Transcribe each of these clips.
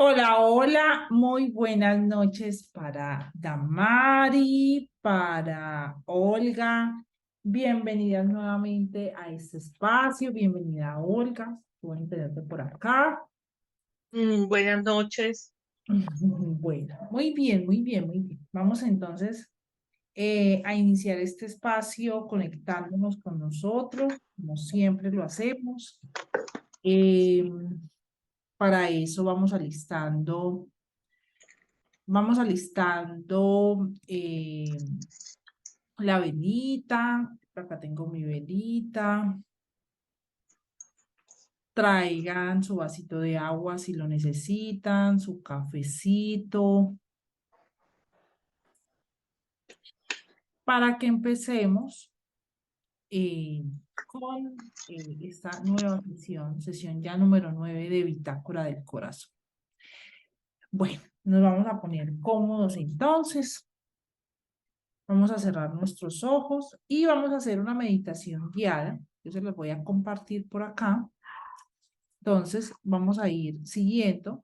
Hola, hola, muy buenas noches para Damari, para Olga. Bienvenidas nuevamente a este espacio. Bienvenida, Olga. Bueno tenerte por acá. Buenas noches. Bueno, muy bien, muy bien, muy bien. Vamos entonces a iniciar este espacio conectándonos con nosotros, como siempre lo hacemos. Eh, para eso vamos alistando la velita. Por acá tengo mi velita. Traigan su vasito de agua si lo necesitan, su cafecito, para que empecemos eh, con esta nueva sesión ya número 9 de Bitácora del Corazón. Bueno, nos vamos a poner cómodos entonces. Vamos a cerrar nuestros ojos y vamos a hacer una meditación guiada. Yo se los voy a compartir por acá. Entonces, vamos a ir siguiendo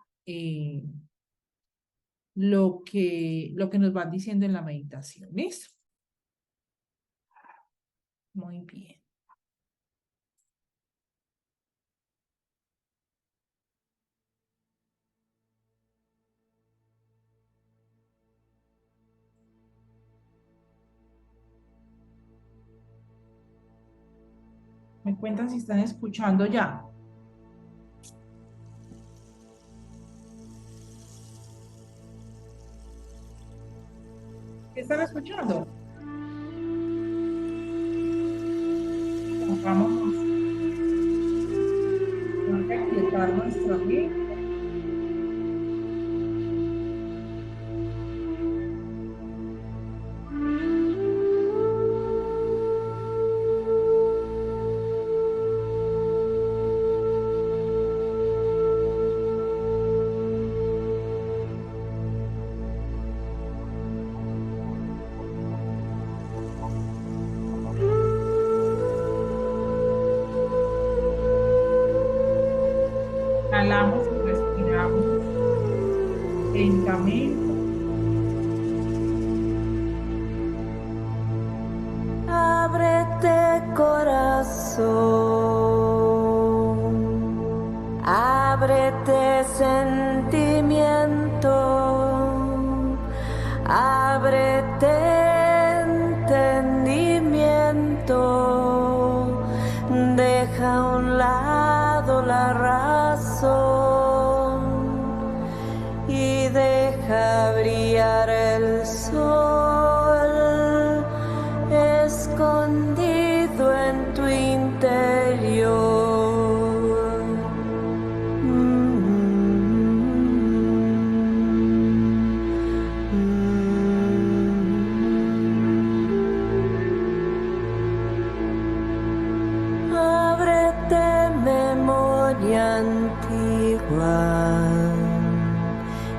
lo que nos van diciendo en la meditación. ¿Listo? Muy bien. Me cuentan si están escuchando ya. ¿Qué están escuchando? Vamos a aquietar nuestra mente. Inhalamos y respiramos lentamente. Ábrete corazón, ábrete sentimiento, ábrete entendimiento, deja a un lado la razón y deja brillar el sol escondido en tu interior. Ábrete memoria antigua,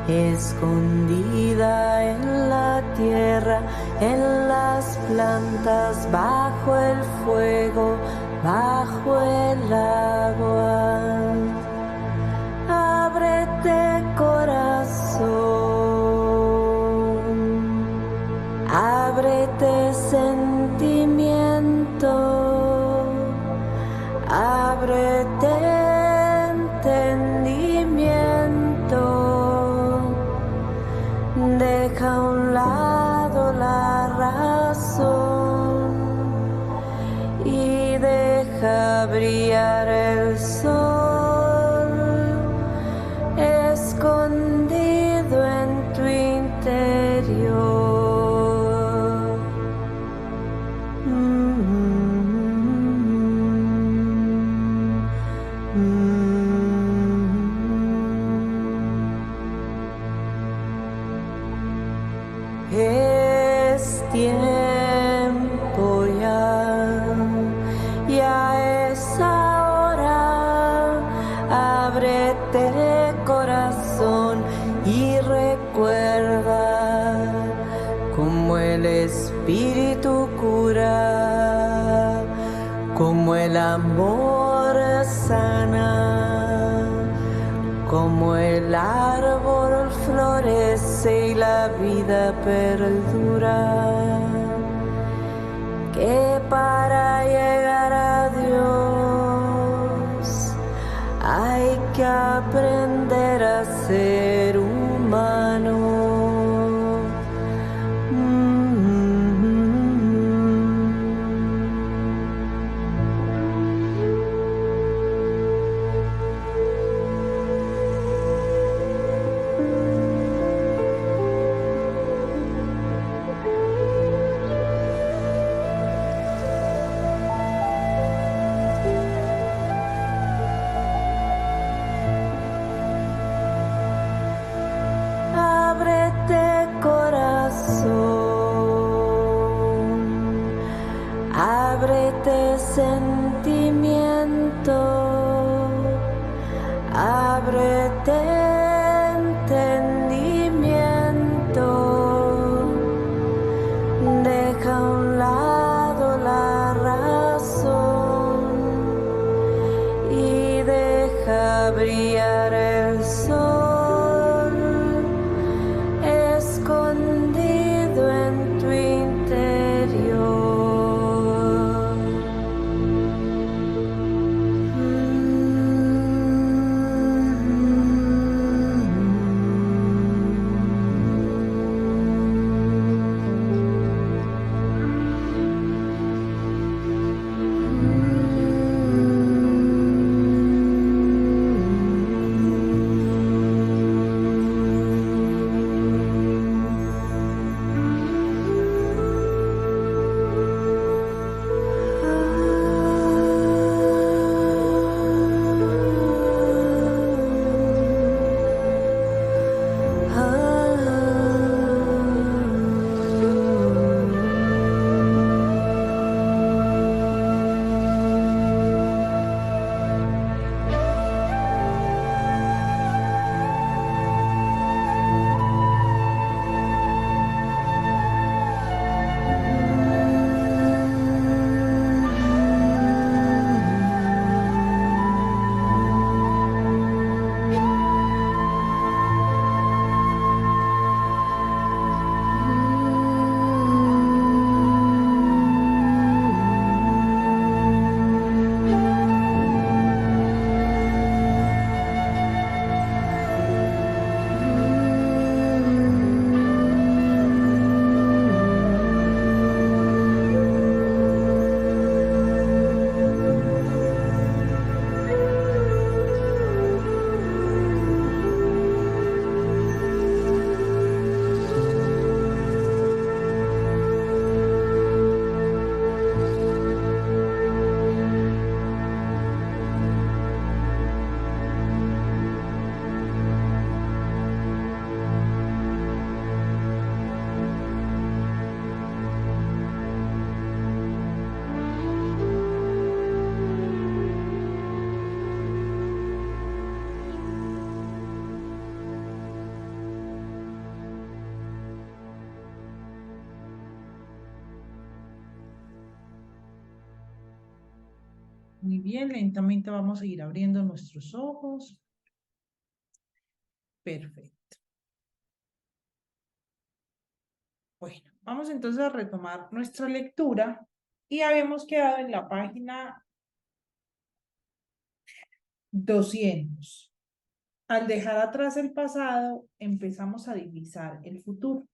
escondida en la tierra, en las plantas, bajo el fuego, bajo el agua. Ábrete corazón, ábrete sentimiento, ábrete entendimiento, deja a un lado la razón y deja brillar el sol escondido en tu interior. Es tiempo ya es ahora. Ábrete corazón y recuerda cómo el Espíritu cura, cómo el amor sana, como el árbol árbol florece y la vida perdura, que para llegar a Dios hay que aprender a ser humano. Ábrete corazón, ábrete sentimiento, ábrete entendimiento, deja a un lado la razón y deja brillar el sol escondido en tu interior. Muy bien, lentamente vamos a ir abriendo nuestros ojos. Perfecto. Bueno, vamos entonces a retomar nuestra lectura y habíamos quedado en la página 200. Al dejar atrás el pasado, empezamos a divisar el futuro.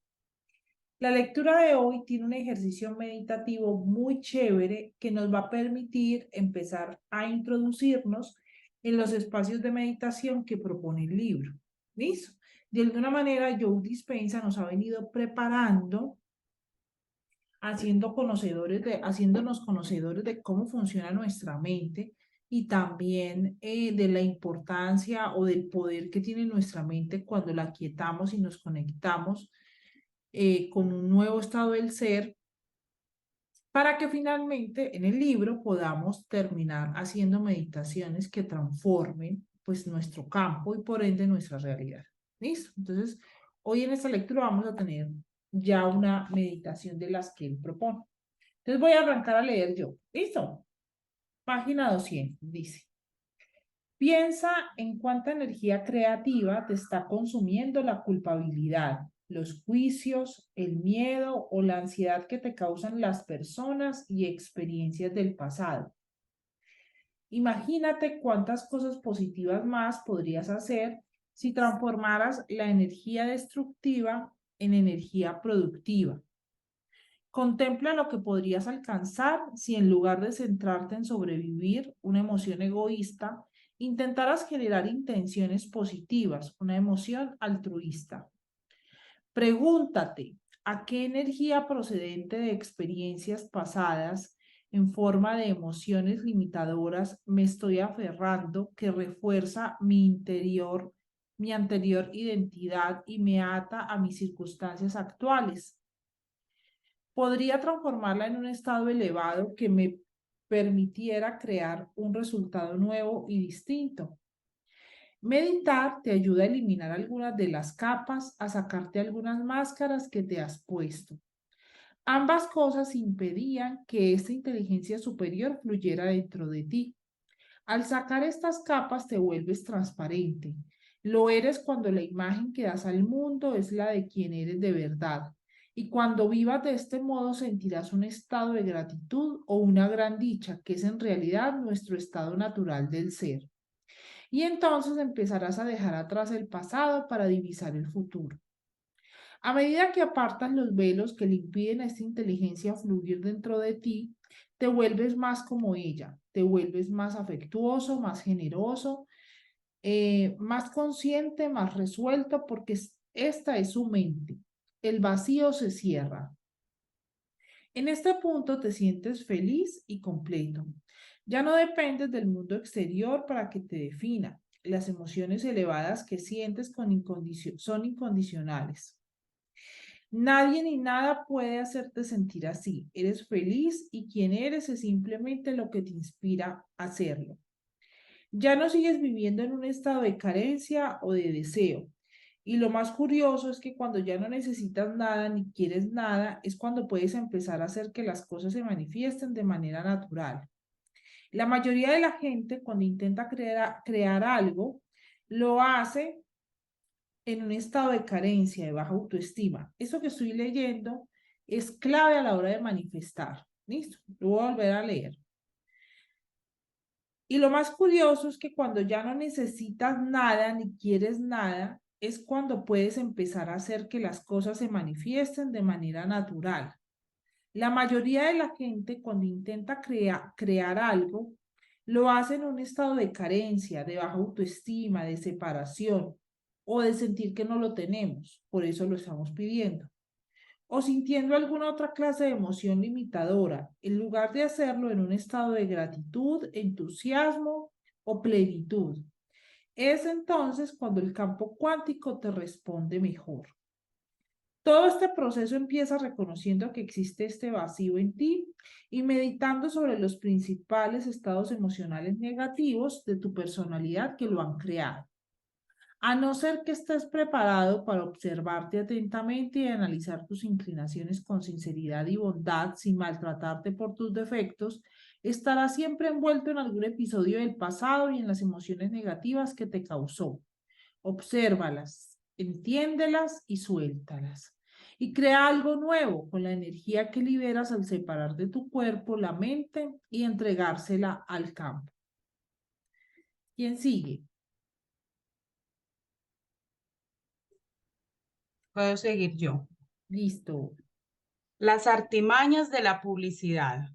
La lectura de hoy tiene un ejercicio meditativo muy chévere que nos va a permitir empezar a introducirnos en los espacios de meditación que propone el libro. ¿Listo? De alguna manera, Joe Dispenza nos ha venido preparando, haciéndonos conocedores de cómo funciona nuestra mente y también de la importancia o del poder que tiene nuestra mente cuando la quietamos y nos conectamos con un nuevo estado del ser, para que finalmente en el libro podamos terminar haciendo meditaciones que transformen pues nuestro campo y por ende nuestra realidad. ¿Listo? Entonces, hoy en esta lectura vamos a tener ya una meditación de las que él propone. Entonces voy a arrancar a leer yo. ¿Listo? Página 200 dice: Piensa en cuánta energía creativa te está consumiendo la culpabilidad, los juicios, el miedo o la ansiedad que te causan las personas y experiencias del pasado. Imagínate cuántas cosas positivas más podrías hacer si transformaras la energía destructiva en energía productiva. Contempla lo que podrías alcanzar si en lugar de centrarte en sobrevivir una emoción egoísta, intentaras generar intenciones positivas, una emoción altruista. Pregúntate, ¿a qué energía procedente de experiencias pasadas en forma de emociones limitadoras me estoy aferrando que refuerza mi anterior identidad y me ata a mis circunstancias actuales? Podría transformarla en un estado elevado que me permitiera crear un resultado nuevo y distinto. Meditar te ayuda a eliminar algunas de las capas, a sacarte algunas máscaras que te has puesto. Ambas cosas impedían que esta inteligencia superior fluyera dentro de ti. Al sacar estas capas te vuelves transparente. Lo eres cuando la imagen que das al mundo es la de quien eres de verdad. Y cuando vivas de este modo sentirás un estado de gratitud o una gran dicha, que es en realidad nuestro estado natural del ser. Y entonces empezarás a dejar atrás el pasado para divisar el futuro. A medida que apartas los velos que le impiden a esta inteligencia fluir dentro de ti, te vuelves más como ella, te vuelves más afectuoso, más generoso, más consciente, más resuelto, porque esta es su mente. El vacío se cierra. En este punto te sientes feliz y completo. Ya no dependes del mundo exterior para que te defina. Las emociones elevadas que sientes son incondicionales. Nadie ni nada puede hacerte sentir así. Eres feliz y quien eres es simplemente lo que te inspira a hacerlo. Ya no sigues viviendo en un estado de carencia o de deseo. Y lo más curioso es que cuando ya no necesitas nada ni quieres nada, es cuando puedes empezar a hacer que las cosas se manifiesten de manera natural. La mayoría de la gente cuando intenta crear algo, lo hace en un estado de carencia, de baja autoestima. Eso que estoy leyendo es clave a la hora de manifestar. ¿Listo? Lo voy a volver a leer. Y lo más curioso es que cuando ya no necesitas nada ni quieres nada, es cuando puedes empezar a hacer que las cosas se manifiesten de manera natural. La mayoría de la gente cuando intenta crear algo, lo hace en un estado de carencia, de baja autoestima, de separación o de sentir que no lo tenemos, por eso lo estamos pidiendo. O sintiendo alguna otra clase de emoción limitadora, en lugar de hacerlo en un estado de gratitud, entusiasmo o plenitud. Es entonces cuando el campo cuántico te responde mejor. Todo este proceso empieza reconociendo que existe este vacío en ti y meditando sobre los principales estados emocionales negativos de tu personalidad que lo han creado. A no ser que estés preparado para observarte atentamente y analizar tus inclinaciones con sinceridad y bondad sin maltratarte por tus defectos, estarás siempre envuelto en algún episodio del pasado y en las emociones negativas que te causó. Obsérvalas, entiéndelas y suéltalas. Y crea algo nuevo con la energía que liberas al separar de tu cuerpo la mente y entregársela al campo. ¿Quién sigue? Puedo seguir yo. Listo. Las artimañas de la publicidad.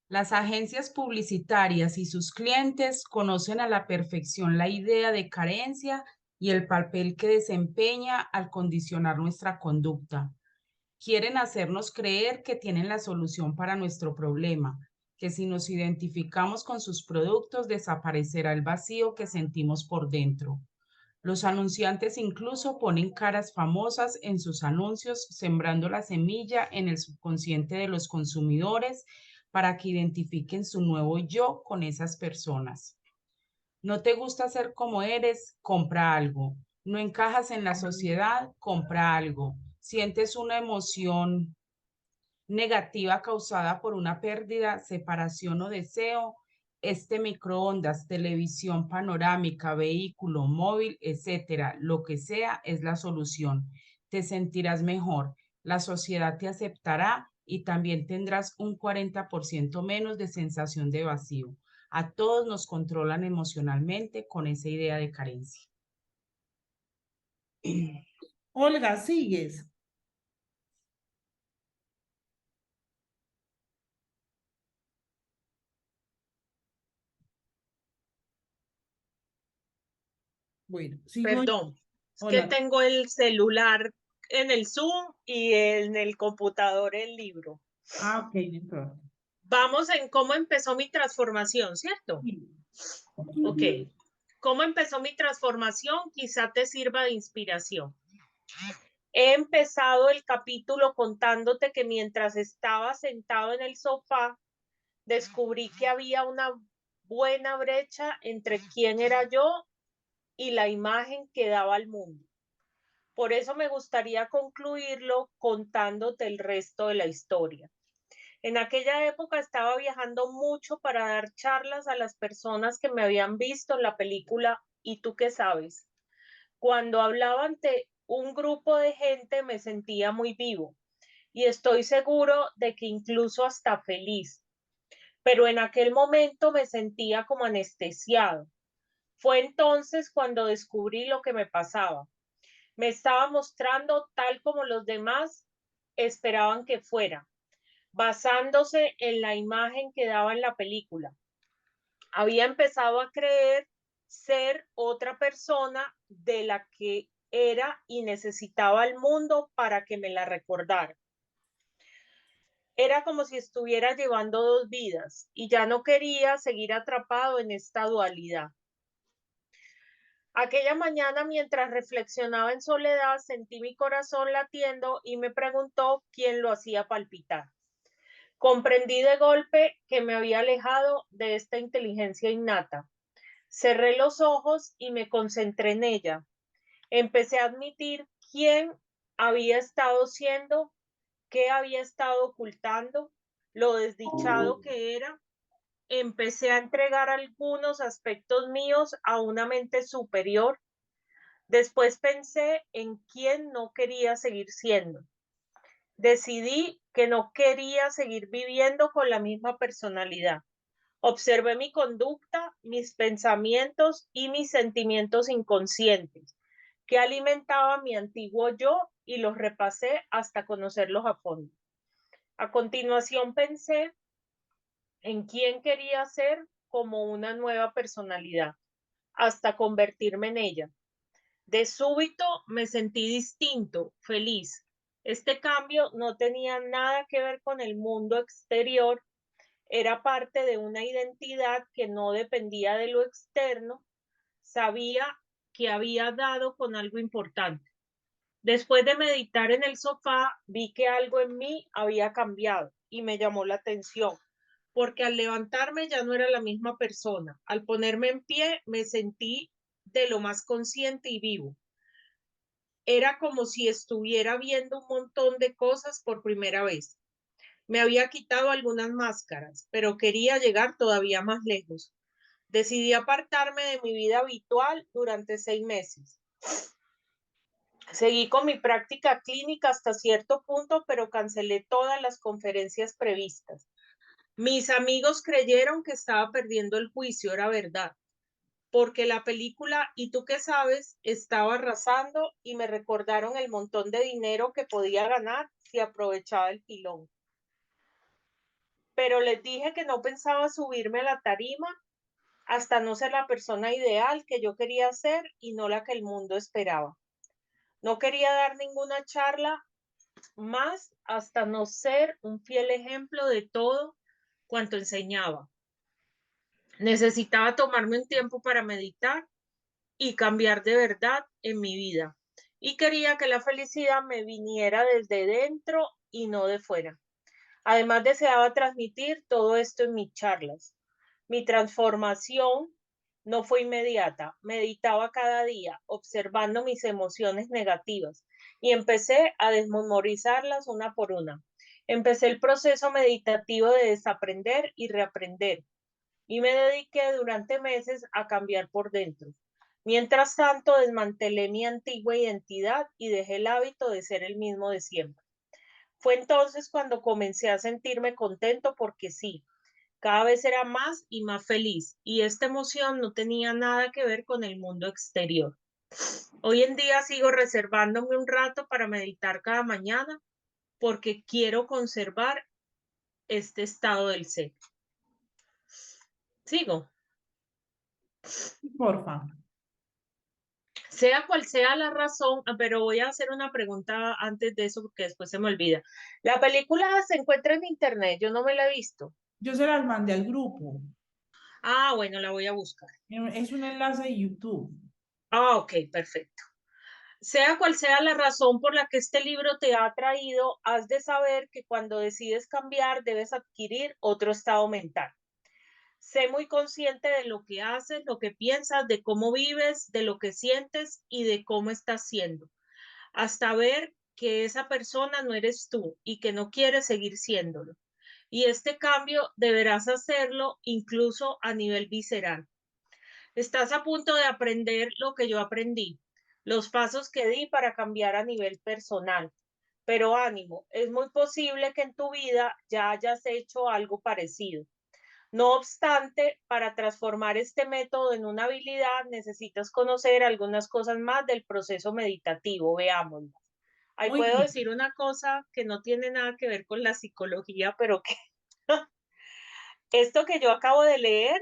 Las agencias publicitarias y sus clientes conocen a la perfección la idea de carencia y el papel que desempeña al condicionar nuestra conducta. Quieren hacernos creer que tienen la solución para nuestro problema, que si nos identificamos con sus productos desaparecerá el vacío que sentimos por dentro. Los anunciantes incluso ponen caras famosas en sus anuncios, sembrando la semilla en el subconsciente de los consumidores para que identifiquen su nuevo yo con esas personas. No te gusta ser como eres, compra algo. No encajas en la sociedad, compra algo. Sientes una emoción negativa causada por una pérdida, separación o deseo, este microondas, televisión panorámica, vehículo, móvil, etcétera, lo que sea, es la solución. Te sentirás mejor, la sociedad te aceptará y también tendrás un 40% menos de sensación de vacío. A todos nos controlan emocionalmente con esa idea de carencia. Olga, sigues. Bueno, sigo. Perdón, es que Hola. tengo el celular en el Zoom y en el computador el libro. Ah, ok, no importa. Vamos en cómo empezó mi transformación, ¿cierto? Sí. Ok. ¿Cómo empezó mi transformación? Quizá te sirva de inspiración. He empezado el capítulo contándote que mientras estaba sentado en el sofá, descubrí que había una buena brecha entre quién era yo y la imagen que daba al mundo. Por eso me gustaría concluirlo contándote el resto de la historia. En aquella época estaba viajando mucho para dar charlas a las personas que me habían visto en la película ¿Y tú qué sabes? Cuando hablaba ante un grupo de gente me sentía muy vivo y estoy seguro de que incluso hasta feliz. Pero en aquel momento me sentía como anestesiado. Fue entonces cuando descubrí lo que me pasaba. Me estaba mostrando tal como los demás esperaban que fuera, basándose en la imagen que daba en la película. Había empezado a creer ser otra persona de la que era y necesitaba al mundo para que me la recordara. Era como si estuviera llevando dos vidas y ya no quería seguir atrapado en esta dualidad. Aquella mañana, mientras reflexionaba en soledad, sentí mi corazón latiendo y me preguntó quién lo hacía palpitar. Comprendí de golpe que me había alejado de esta inteligencia innata. Cerré los ojos y me concentré en ella. Empecé a admitir quién había estado siendo, qué había estado ocultando, lo desdichado que era. Empecé a entregar algunos aspectos míos a una mente superior. Después pensé en quién no quería seguir siendo. Decidí que no quería seguir viviendo con la misma personalidad. Observé mi conducta, mis pensamientos y mis sentimientos inconscientes que alimentaba mi antiguo yo y los repasé hasta conocerlos a fondo. A continuación pensé en quién quería ser como una nueva personalidad, hasta convertirme en ella. De súbito me sentí distinto, feliz. Este cambio no tenía nada que ver con el mundo exterior, era parte de una identidad que no dependía de lo externo, sabía que había dado con algo importante. Después de meditar en el sofá, vi que algo en mí había cambiado y me llamó la atención, porque al levantarme ya no era la misma persona. Al ponerme en pie, me sentí de lo más consciente y vivo. Era como si estuviera viendo un montón de cosas por primera vez. Me había quitado algunas máscaras, pero quería llegar todavía más lejos. Decidí apartarme de mi vida habitual durante 6 meses. Seguí con mi práctica clínica hasta cierto punto, pero cancelé todas las conferencias previstas. Mis amigos creyeron que estaba perdiendo el juicio, era verdad, porque la película ¿Y tú qué sabes? Estaba arrasando y me recordaron el montón de dinero que podía ganar si aprovechaba el filón. Pero les dije que no pensaba subirme a la tarima hasta no ser la persona ideal que yo quería ser y no la que el mundo esperaba. No quería dar ninguna charla más hasta no ser un fiel ejemplo de todo cuanto enseñaba. Necesitaba tomarme un tiempo para meditar y cambiar de verdad en mi vida. Y quería que la felicidad me viniera desde dentro y no de fuera. Además, deseaba transmitir todo esto en mis charlas. Mi transformación no fue inmediata. Meditaba cada día, observando mis emociones negativas y empecé a desmemorizarlas una por una. Empecé el proceso meditativo de desaprender y reaprender. y me dediqué durante meses a cambiar por dentro. Mientras tanto, desmantelé mi antigua identidad y dejé el hábito de ser el mismo de siempre. Fue entonces cuando comencé a sentirme contento porque sí, cada vez era más y más feliz y esta emoción no tenía nada que ver con el mundo exterior. Hoy en día sigo reservándome un rato para meditar cada mañana porque quiero conservar este estado del ser. Sigo. Porfa. Sea cual sea la razón, pero voy a hacer una pregunta antes de eso porque después se me olvida. La película se encuentra en internet, yo no me la he visto. Yo se las mandé al grupo. Ah, bueno, la voy a buscar. Es un enlace de YouTube. Ah, ok, perfecto. Sea cual sea la razón por la que este libro te ha atraído, has de saber que cuando decides cambiar debes adquirir otro estado mental. Sé muy consciente de lo que haces, lo que piensas, de cómo vives, de lo que sientes y de cómo estás siendo, hasta ver que esa persona no eres tú y que no quieres seguir siéndolo. Y este cambio deberás hacerlo incluso a nivel visceral. Estás a punto de aprender lo que yo aprendí, los pasos que di para cambiar a nivel personal. Pero ánimo, es muy posible que en tu vida ya hayas hecho algo parecido. No obstante, para transformar este método en una habilidad necesitas conocer algunas cosas más del proceso meditativo. Veámoslo. Ahí Muy puedo bien. decir una cosa que no tiene nada que ver con la psicología, pero que esto que yo acabo de leer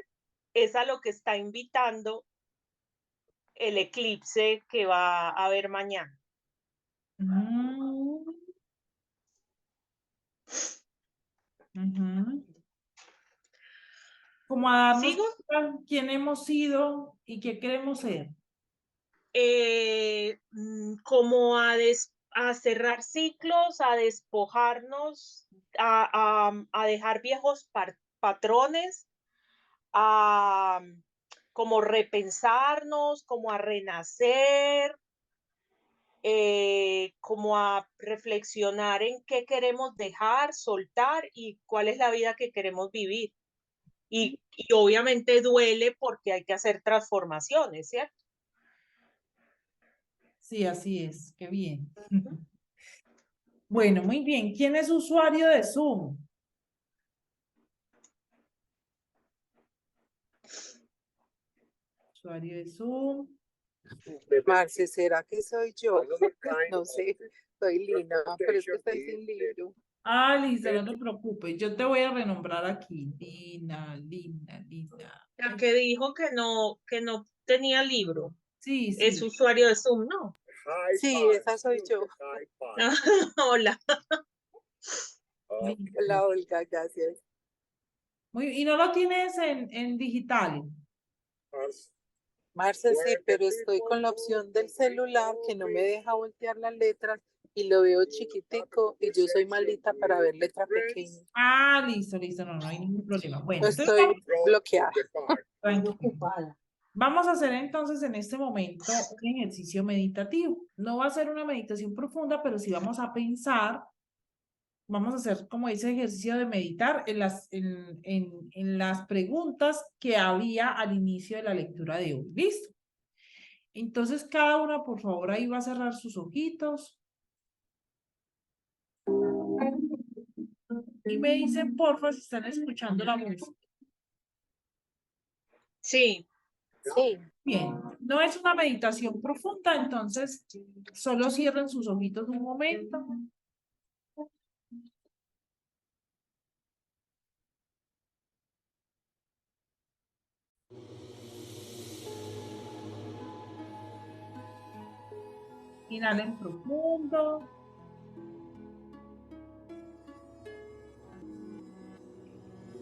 es a lo que está invitando el eclipse que va a haber mañana. Mm. Ujú. Como a darnos ¿Sigo? cuenta quién hemos sido y qué queremos ser. Como a cerrar ciclos, a despojarnos, a dejar viejos patrones, a como repensarnos, como a renacer, como a reflexionar en qué queremos dejar, soltar y cuál es la vida que queremos vivir. Y obviamente duele porque hay que hacer transformaciones, ¿cierto? Sí, así es. Qué bien. Bueno, muy bien. ¿Quién es usuario de Zoom? Usuario de Zoom. Marce, ¿será que soy yo? No sé, soy Lina, pero es que estoy sin libro. Ah, Lisa, no te preocupes. Yo te voy a renombrar aquí. Lina, Lina, Lina. La que dijo que no tenía libro Sí, es sí. usuario de Zoom, ¿no? Sí, esa soy yo. Hola. Listo. Hola, Olga, gracias. ¿Y no lo tienes en digital? Marce, sí, pero estoy con la opción del celular que no me deja voltear las letras y lo veo chiquitico y yo soy malita para ver letra pequeña. Ah, listo, listo. No, no hay ningún problema. Bueno, entonces Estoy bloqueada. tranquilo. Vamos a hacer entonces en este momento un ejercicio meditativo. No va a ser una meditación profunda, pero sí vamos a pensar, vamos a hacer como ese ejercicio de meditar en las preguntas que había al inicio de la lectura de hoy. ¿Listo? Entonces, cada una, por favor, ahí va a cerrar sus ojitos y me dicen, porfa, si están escuchando la música. Sí, Sí. Bien, no es una meditación profunda, entonces solo cierren sus ojitos un momento. Inhalen profundo.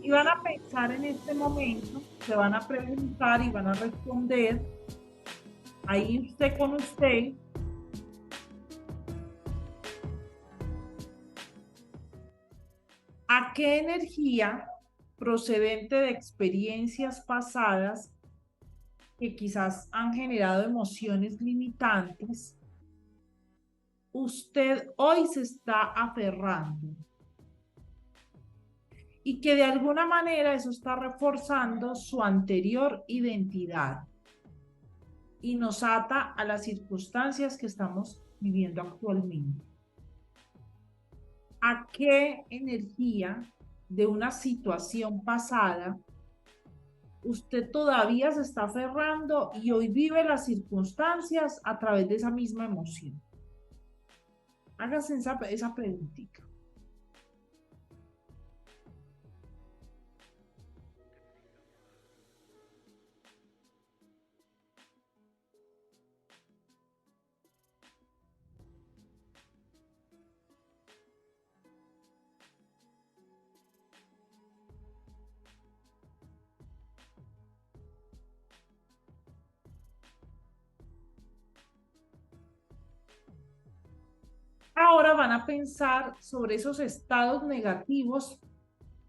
Y van a pensar en este momento, se van a preguntar y van a responder ahí usted con usted. ¿A qué energía procedente de experiencias pasadas que quizás han generado emociones limitantes usted hoy se está aferrando? y que de alguna manera eso está reforzando su anterior identidad y nos ata a las circunstancias que estamos viviendo actualmente. ¿A qué energía de una situación pasada usted todavía se está aferrando y hoy vive las circunstancias a través de esa misma emoción? Hágase esa preguntita. Ahora van a pensar sobre esos estados negativos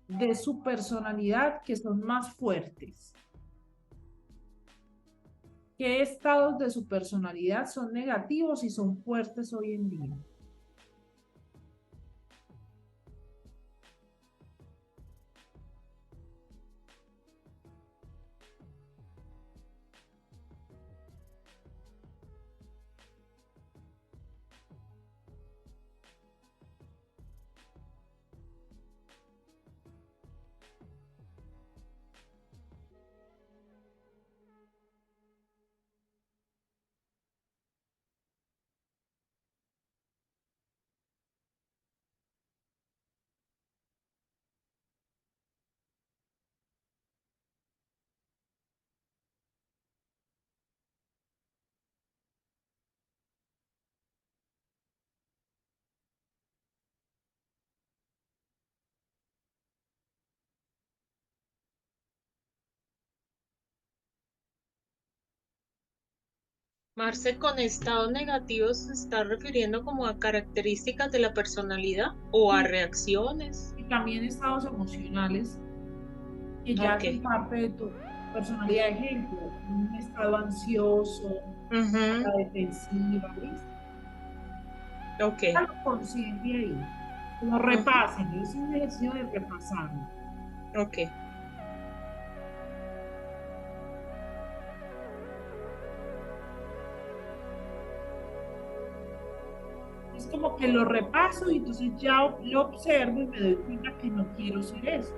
de su personalidad que son más fuertes. ¿Qué estados de su personalidad son negativos y son fuertes hoy en día? Marce, ¿con estado negativo se está refiriendo como a características de la personalidad o a Sí. reacciones? Y también estados emocionales que ya Ok. son parte de tu personalidad. Ejemplo, un estado ansioso, a la defensiva, ¿listo? Ok. Hágalo consciente ahí. Lo repasen, es un ejercicio de repasarlo. Ok. Es como que lo repaso y entonces ya lo observo y me doy cuenta que no quiero ser eso.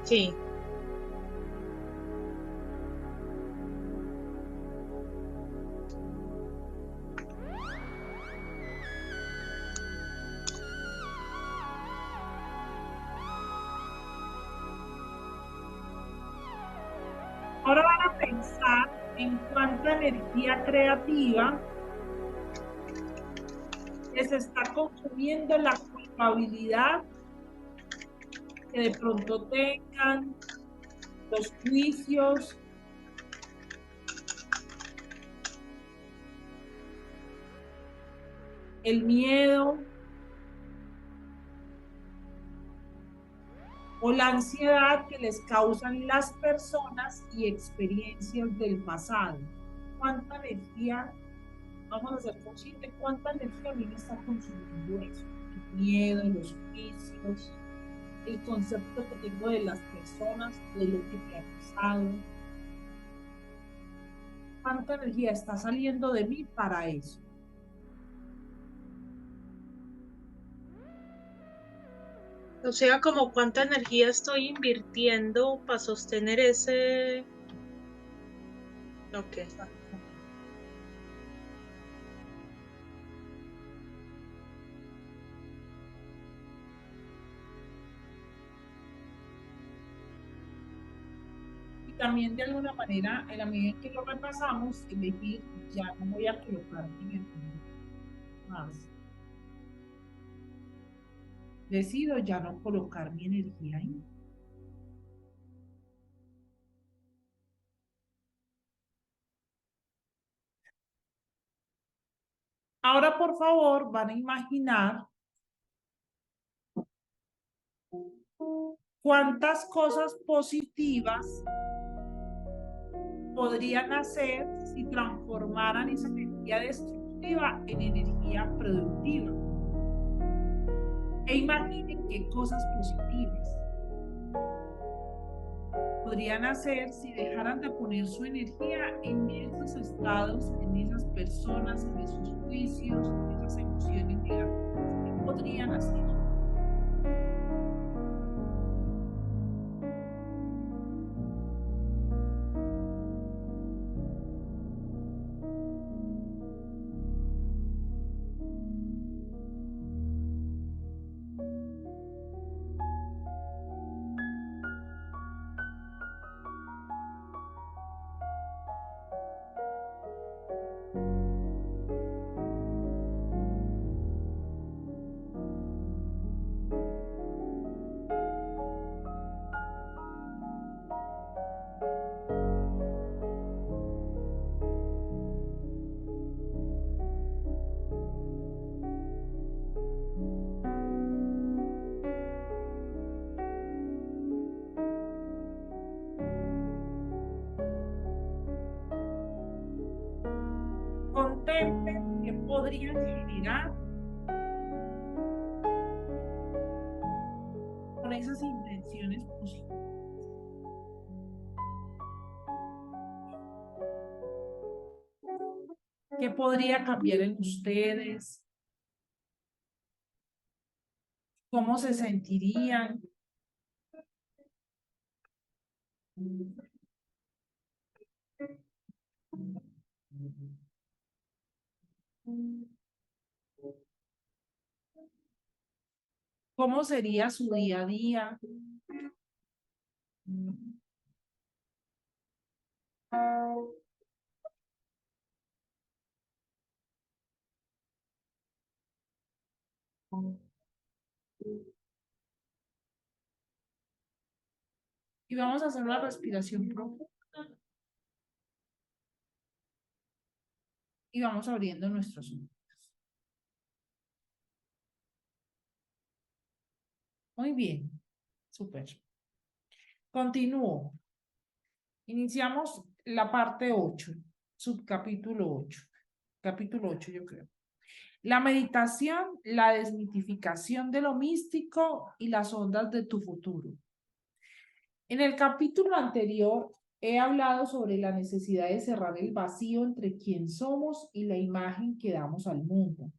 Sí. Ahora van a pensar en cuánta energía creativa les está consumiendo la culpabilidad que de pronto tengan, los juicios, el miedo o la ansiedad que les causan las personas y experiencias del pasado. ¿Cuánta energía, vamos a ser conscientes, cuánta energía a mí me está consumiendo eso? El miedo, los juicios, el concepto que tengo de las personas, de lo que me ha pasado. ¿Cuánta energía está saliendo de mí para eso? O sea, como cuánta energía estoy invirtiendo para sostener ese... Ok. Y también de alguna manera, en la medida en que lo repasamos, elegir, ya no voy a colocar energía más. Decido ya no colocar mi energía ahí. Ahora, por favor, van a imaginar cuántas cosas positivas podrían hacer si transformaran esa energía destructiva en energía productiva. E imaginen qué cosas positivas podrían hacer si dejaran de poner su energía en esos estados, en esas personas, en esos juicios, en esas emociones negativas. ¿Qué podrían hacer? Contemplen qué podrían generar con esas intenciones positivas. ¿Qué podría cambiar en ustedes? ¿Cómo se sentirían? ¿Cómo sería su día a día? Y vamos a hacer una respiración profunda. Y vamos abriendo nuestros ojos. Muy bien, súper. Continúo. Iniciamos la parte 8, subcapítulo 8. Capítulo 8, yo creo. La meditación, la desmitificación de lo místico y las ondas de tu futuro. En el capítulo anterior he hablado sobre la necesidad de cerrar el vacío entre quién somos y la imagen que damos al mundo.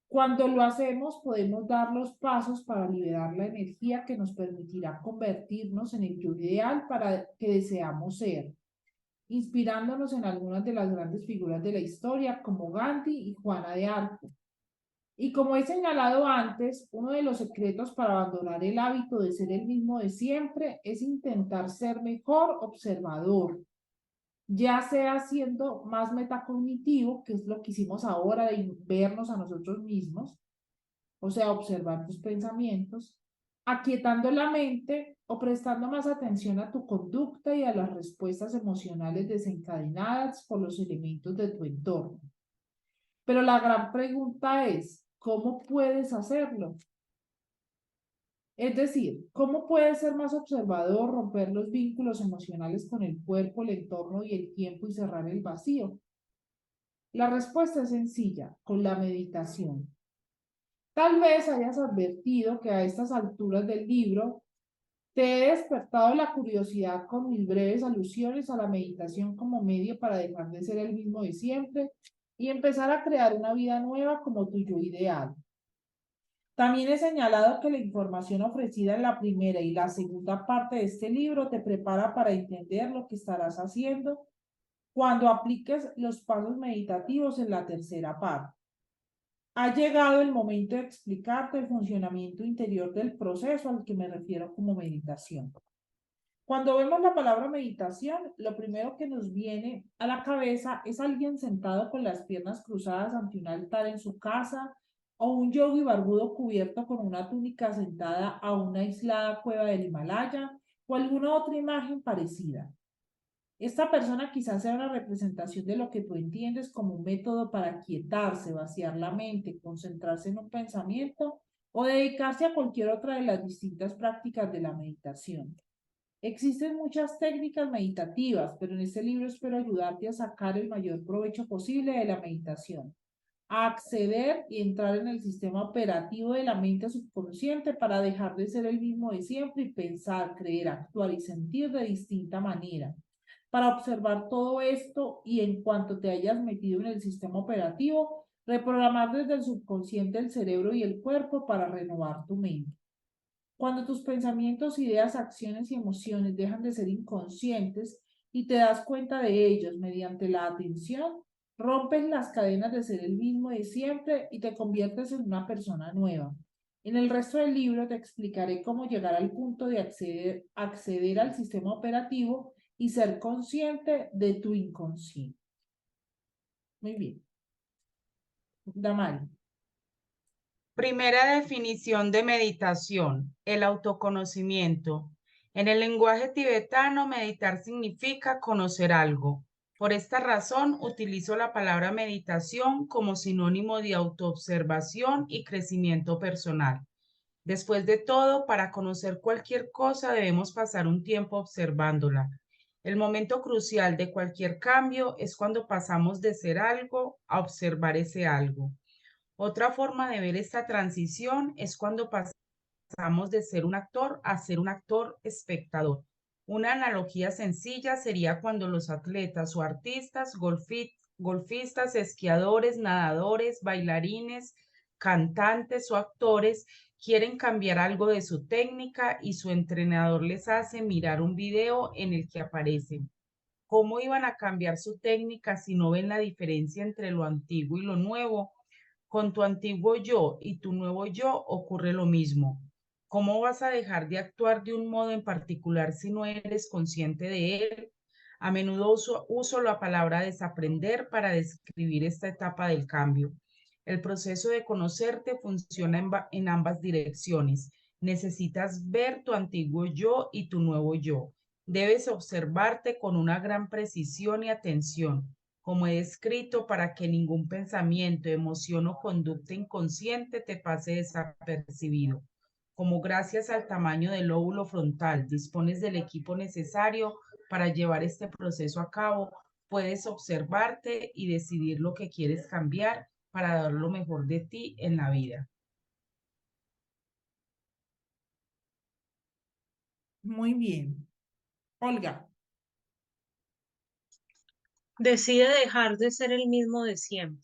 Cuando lo hacemos, podemos dar los pasos para liberar la energía que nos permitirá convertirnos en el yo ideal para que deseamos ser, inspirándonos en algunas de las grandes figuras de la historia como Gandhi y Juana de Arco. Y como he señalado antes, uno de los secretos para abandonar el hábito de ser el mismo de siempre es intentar ser mejor observador, ya sea siendo más metacognitivo, que es lo que hicimos ahora de vernos a nosotros mismos, o sea, observar tus pensamientos, aquietando la mente o prestando más atención a tu conducta y a las respuestas emocionales desencadenadas por los elementos de tu entorno. Pero la gran pregunta es, ¿cómo puedes hacerlo? Es decir, ¿cómo puedes ser más observador, romper los vínculos emocionales con el cuerpo, el entorno y el tiempo y cerrar el vacío? La respuesta es sencilla, con la meditación. Tal vez hayas advertido que a estas alturas del libro te he despertado la curiosidad con mis breves alusiones a la meditación como medio para dejar de ser el mismo de siempre y empezar a crear una vida nueva como tu yo ideal. También he señalado que la información ofrecida en la primera y la segunda parte de este libro te prepara para entender lo que estarás haciendo cuando apliques los pasos meditativos en la tercera parte. Ha llegado el momento de explicarte el funcionamiento interior del proceso al que me refiero como meditación. Cuando vemos la palabra meditación, lo primero que nos viene a la cabeza es alguien sentado con las piernas cruzadas ante un altar en su casa, o un yogui barbudo cubierto con una túnica sentada a una aislada cueva del Himalaya, o alguna otra imagen parecida. Esta persona quizás sea una representación de lo que tú entiendes como un método para quietarse, vaciar la mente, concentrarse en un pensamiento o dedicarse a cualquier otra de las distintas prácticas de la meditación. Existen muchas técnicas meditativas, pero en este libro espero ayudarte a sacar el mayor provecho posible de la meditación. a acceder y entrar en el sistema operativo de la mente subconsciente para dejar de ser el mismo de siempre y pensar, creer, actuar y sentir de distinta manera. Para observar todo esto y en cuanto te hayas metido en el sistema operativo, reprogramar desde el subconsciente el cerebro y el cuerpo para renovar tu mente. Cuando tus pensamientos, ideas, acciones y emociones dejan de ser inconscientes y te das cuenta de ellos mediante la atención, rompes las cadenas de ser el mismo de siempre y te conviertes en una persona nueva. En el resto del libro te explicaré cómo llegar al punto de acceder al sistema operativo y ser consciente de tu inconsciente. Muy bien. Damari. Primera definición de meditación, el autoconocimiento. En el lenguaje tibetano, meditar significa conocer algo. Por esta razón, utilizo la palabra meditación como sinónimo de autoobservación y crecimiento personal. Después de todo, para conocer cualquier cosa debemos pasar un tiempo observándola. El momento crucial de cualquier cambio es cuando pasamos de ser algo a observar ese algo. Otra forma de ver esta transición es cuando pasamos de ser un actor a ser un actor espectador. Una analogía sencilla sería cuando los atletas o artistas, golfistas, esquiadores, nadadores, bailarines, cantantes o actores quieren cambiar algo de su técnica y su entrenador les hace mirar un video en el que aparecen. ¿Cómo iban a cambiar su técnica si no ven la diferencia entre lo antiguo y lo nuevo? Con tu antiguo yo y tu nuevo yo ocurre lo mismo. ¿Cómo vas a dejar de actuar de un modo en particular si no eres consciente de él? A menudo uso la palabra desaprender para describir esta etapa del cambio. El proceso de conocerte funciona en ambas direcciones. Necesitas ver tu antiguo yo y tu nuevo yo. Debes observarte con una gran precisión y atención, como he descrito, para que ningún pensamiento, emoción o conducta inconsciente te pase desapercibido. Como gracias al tamaño del lóbulo frontal dispones del equipo necesario para llevar este proceso a cabo, puedes observarte y decidir lo que quieres cambiar para dar lo mejor de ti en la vida. Muy bien. Olga. Decide dejar de ser el mismo de siempre.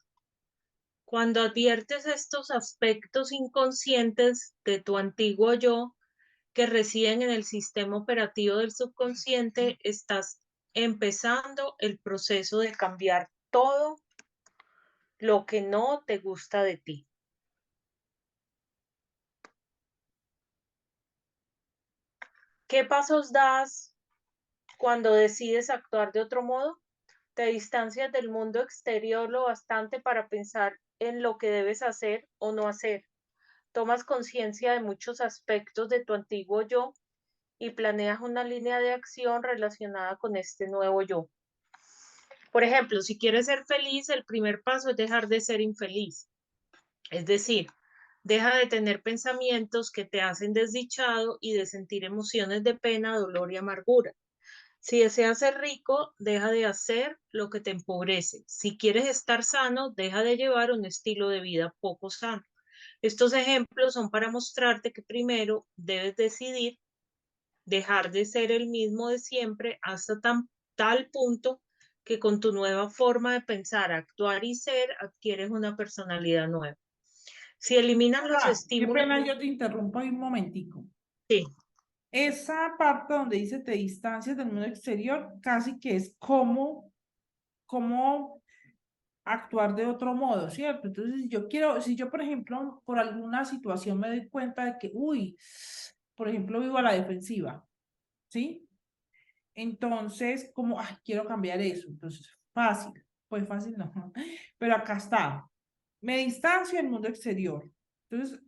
Cuando adviertes estos aspectos inconscientes de tu antiguo yo que residen en el sistema operativo del subconsciente, estás empezando el proceso de cambiar todo lo que no te gusta de ti. ¿Qué pasos das cuando decides actuar de otro modo? Te distancias del mundo exterior lo bastante para pensar en lo que debes hacer o no hacer. Tomas conciencia de muchos aspectos de tu antiguo yo y planeas una línea de acción relacionada con este nuevo yo. Por ejemplo, si quieres ser feliz, el primer paso es dejar de ser infeliz. Es decir, deja de tener pensamientos que te hacen desdichado y de sentir emociones de pena, dolor y amargura. Si deseas ser rico, deja de hacer lo que te empobrece. Si quieres estar sano, deja de llevar un estilo de vida poco sano. Estos ejemplos son para mostrarte que primero debes decidir dejar de ser el mismo de siempre hasta tal punto que con tu nueva forma de pensar, actuar y ser adquieres una personalidad nueva. Si eliminas los Qué estímulos, pena, yo te interrumpo ahí un momentico. sí, Esa parte donde dice te distancias del mundo exterior, casi que es cómo actuar de otro modo, ¿cierto? Entonces, si yo, por ejemplo, por alguna situación me doy cuenta de que, uy, por ejemplo, vivo a la defensiva, ¿sí? Entonces, como, ay, quiero cambiar eso. Entonces, fácil, pues fácil no. Pero acá está. Me distancio del mundo exterior. Entonces,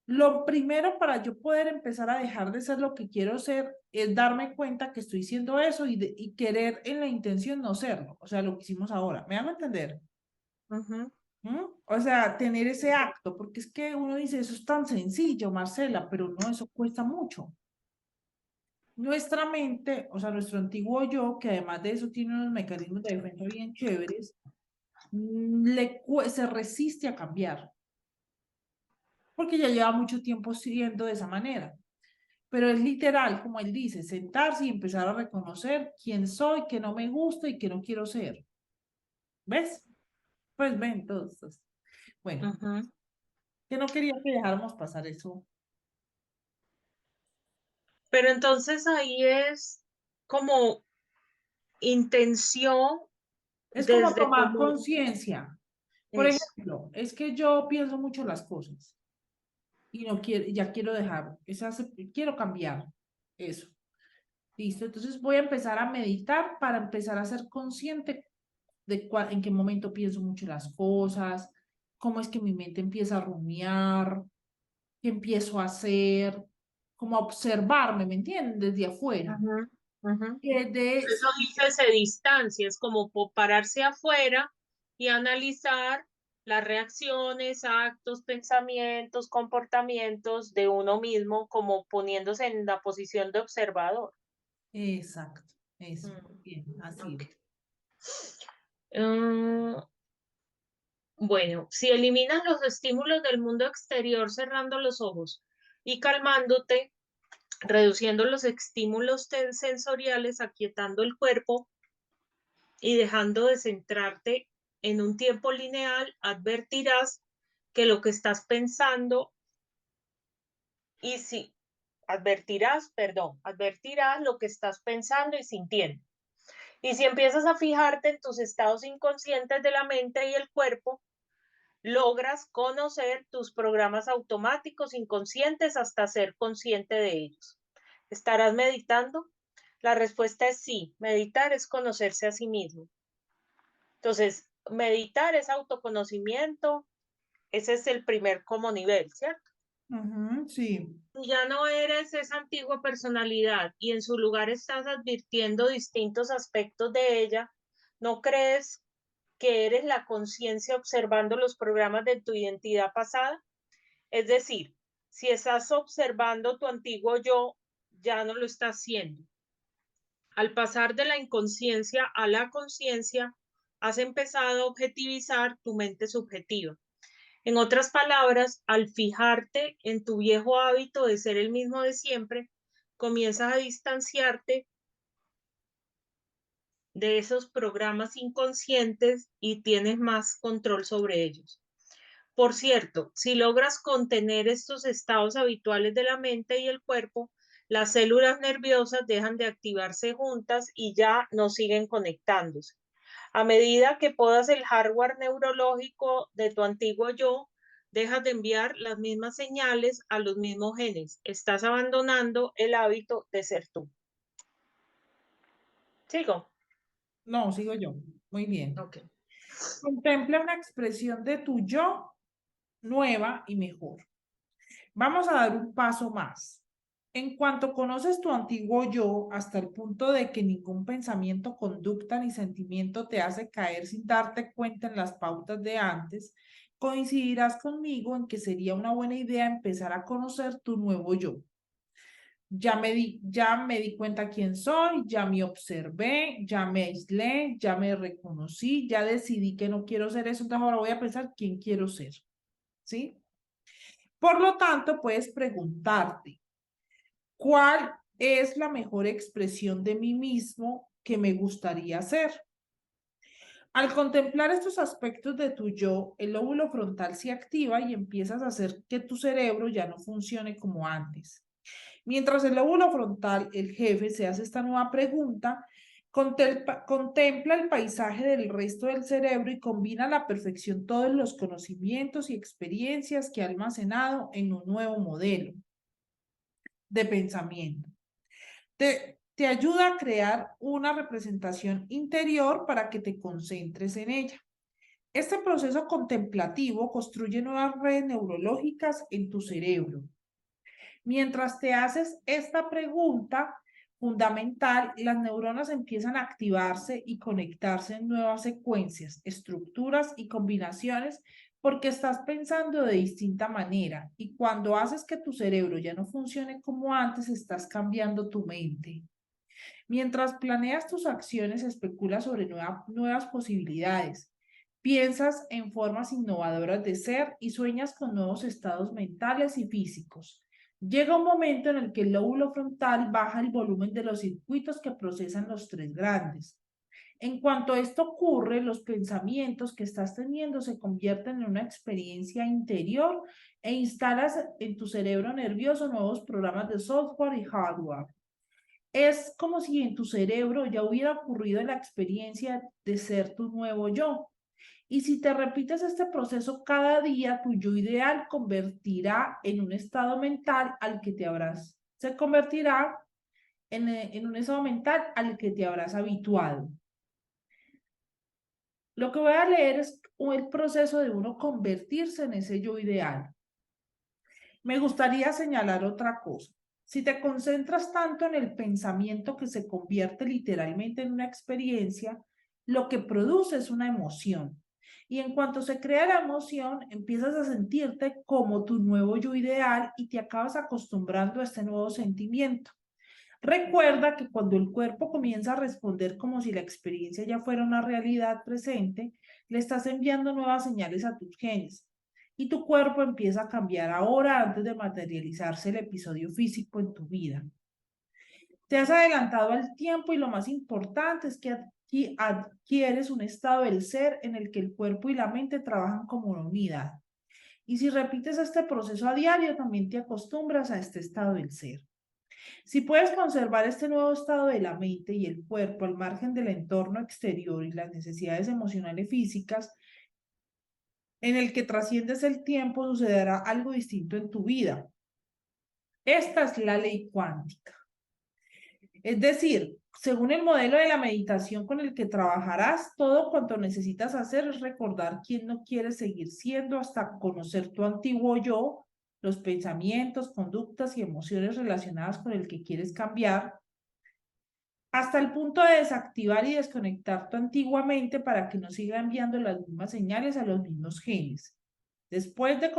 lo primero para yo poder empezar a dejar de ser lo que quiero ser es darme cuenta que estoy siendo eso y querer en la intención no serlo. O sea, lo que hicimos ahora. ¿Me van a entender? uh-huh. O sea, tener ese acto, porque es que uno dice, eso es tan sencillo, Marcela, pero no, eso cuesta mucho. Nuestra mente, o sea, nuestro antiguo yo, que además de eso tiene unos mecanismos de defensa bien chéveres, se resiste a cambiar, porque ya lleva mucho tiempo siendo de esa manera. Pero es literal, como él dice, sentarse y empezar a reconocer quién soy, qué no me gusta y qué no quiero ser. ¿Ves? Pues ven, entonces. Bueno, Ujú. que no quería que dejáramos pasar eso. Pero entonces ahí es como intención Es como desde tomar como conciencia. Por eso. ejemplo, es que yo pienso mucho las cosas y no quiero, ya quiero dejar, quiero cambiar eso. Listo, entonces voy a empezar a meditar para empezar a ser consciente de en qué momento pienso mucho las cosas, cómo es que mi mente empieza a rumiar, qué empiezo a hacer, como a observarme, ¿me entienden? Desde afuera. Ujú, ujú. Que de, Eso dice se distancia, es como pararse afuera y analizar las reacciones, actos, pensamientos, comportamientos de uno mismo, como poniéndose en la posición de observador. exacto, eso, Mm, bien, así ok. es. Mm, bueno, si eliminas los estímulos del mundo exterior cerrando los ojos y calmándote, reduciendo los estímulos sensoriales, aquietando el cuerpo y dejando de centrarte en un tiempo lineal, advertirás que lo que estás pensando y si advertirás lo que estás pensando y sintiendo. Y si empiezas a fijarte en tus estados inconscientes de la mente y el cuerpo, logras conocer tus programas automáticos inconscientes hasta ser consciente de ellos. ¿Estarás meditando? La respuesta es sí. Meditar es conocerse a sí mismo. Entonces, meditar es autoconocimiento. Ese es el primer como nivel, ¿cierto? Ujú, sí, Ya no eres esa antigua personalidad y en su lugar estás advirtiendo distintos aspectos de ella. ¿No crees que eres la conciencia observando los programas de tu identidad pasada? Es decir, si estás observando tu antiguo yo, ya no lo estás haciendo. Al pasar de la inconsciencia a la conciencia, has empezado a objetivizar tu mente subjetiva. En otras palabras, al fijarte en tu viejo hábito de ser el mismo de siempre, comienzas a distanciarte de esos programas inconscientes y tienes más control sobre ellos. Por cierto, si logras contener estos estados habituales de la mente y el cuerpo, las células nerviosas dejan de activarse juntas y ya no siguen conectándose. A medida que podas el hardware neurológico de tu antiguo yo, dejas de enviar las mismas señales a los mismos genes. Estás abandonando el hábito de ser tú. ¿Sigo? no, sigo yo. Muy bien. Ok. Contempla una expresión de tu yo nueva y mejor. Vamos a dar un paso más. En cuanto conoces tu antiguo yo hasta el punto de que ningún pensamiento, conducta ni sentimiento te hace caer sin darte cuenta en las pautas de antes, coincidirás conmigo en que sería una buena idea empezar a conocer tu nuevo yo. Ya me di cuenta quién soy, ya me observé, ya me aislé, ya me reconocí, ya decidí que no quiero ser eso, entonces ahora voy a pensar quién quiero ser, ¿sí? Por lo tanto, puedes preguntarte, ¿cuál es la mejor expresión de mí mismo que me gustaría ser? Al contemplar estos aspectos de tu yo, el lóbulo frontal se activa y empiezas a hacer que tu cerebro ya no funcione como antes. Mientras el lóbulo frontal, el jefe, se hace esta nueva pregunta, contempla el paisaje del resto del cerebro y combina a la perfección todos los conocimientos y experiencias que ha almacenado en un nuevo modelo de pensamiento. Te ayuda a crear una representación interior para que te concentres en ella. Este proceso contemplativo construye nuevas redes neurológicas en tu cerebro. Mientras te haces esta pregunta fundamental, las neuronas empiezan a activarse y conectarse en nuevas secuencias, estructuras y combinaciones porque estás pensando de distinta manera y cuando haces que tu cerebro ya no funcione como antes, estás cambiando tu mente. Mientras planeas tus acciones, especulas sobre nuevas posibilidades. Piensas en formas innovadoras de ser y sueñas con nuevos estados mentales y físicos. Llega un momento en el que el lóbulo frontal baja el volumen de los circuitos que procesan los tres grandes. En cuanto esto ocurre, los pensamientos que estás teniendo se convierten en una experiencia interior e instalas en tu cerebro nervioso nuevos programas de software y hardware. Es como si en tu cerebro ya hubiera ocurrido la experiencia de ser tu nuevo yo. Y si te repites este proceso cada día, tu yo ideal convertirá en un estado mental al que te habrás, se convertirá en un estado mental al que te habrás habituado. Lo que voy a leer es el proceso de uno convertirse en ese yo ideal. Me gustaría señalar otra cosa. Si te concentras tanto en el pensamiento que se convierte literalmente en una experiencia, lo que produce es una emoción. Y en cuanto se crea la emoción, empiezas a sentirte como tu nuevo yo ideal y te acabas acostumbrando a este nuevo sentimiento. Recuerda que cuando el cuerpo comienza a responder como si la experiencia ya fuera una realidad presente, le estás enviando nuevas señales a tus genes y tu cuerpo empieza a cambiar ahora antes de materializarse el episodio físico en tu vida. Te has adelantado al tiempo y lo más importante es que aquí adquieres un estado del ser en el que el cuerpo y la mente trabajan como una unidad. Y si repites este proceso a diario, también te acostumbras a este estado del ser. Si puedes conservar este nuevo estado de la mente y el cuerpo al margen del entorno exterior y las necesidades emocionales físicas, en el que trasciendes el tiempo, sucederá algo distinto en tu vida. Esta es la ley cuántica. Es decir, según el modelo de la meditación con el que trabajarás, todo cuanto necesitas hacer es recordar quién no quieres seguir siendo hasta conocer tu antiguo yo, los pensamientos, conductas y emociones relacionadas con el que quieres cambiar, hasta el punto de desactivar y desconectar tu antiguamente para que no siga enviando las mismas señales a los mismos genes. Después debes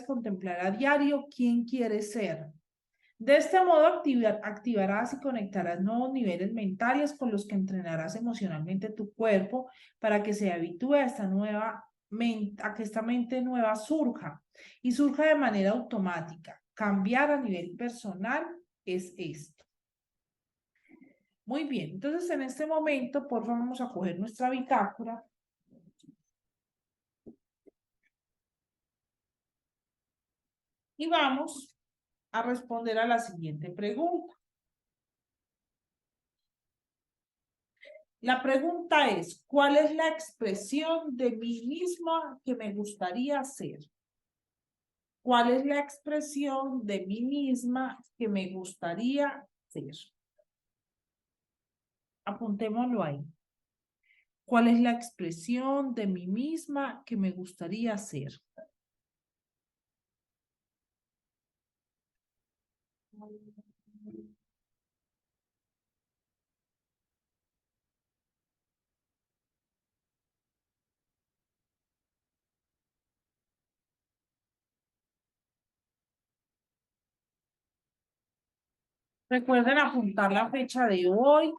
contemplar a diario quién quieres ser. De este modo activarás y conectarás nuevos niveles mentales con los que entrenarás emocionalmente tu cuerpo para que se habitúe a a que esta mente nueva surja y surja de manera automática. Cambiar a nivel personal es esto. Muy bien, entonces en este momento, por favor, vamos a coger nuestra bitácora. Y vamos a responder a la siguiente pregunta. La pregunta es, ¿cuál es la expresión de mí misma que me gustaría ser? ¿Cuál es la expresión de mí misma que me gustaría ser? Apuntémoslo ahí. ¿Cuál es la expresión de mí misma que me gustaría ser? Recuerden apuntar la fecha de hoy.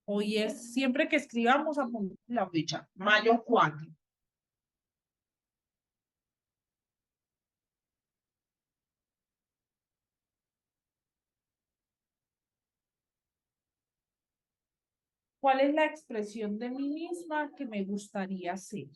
Hoy es, siempre que escribamos, apuntar la fecha, mayo 4. ¿Cuál es la expresión de mí misma que me gustaría ser?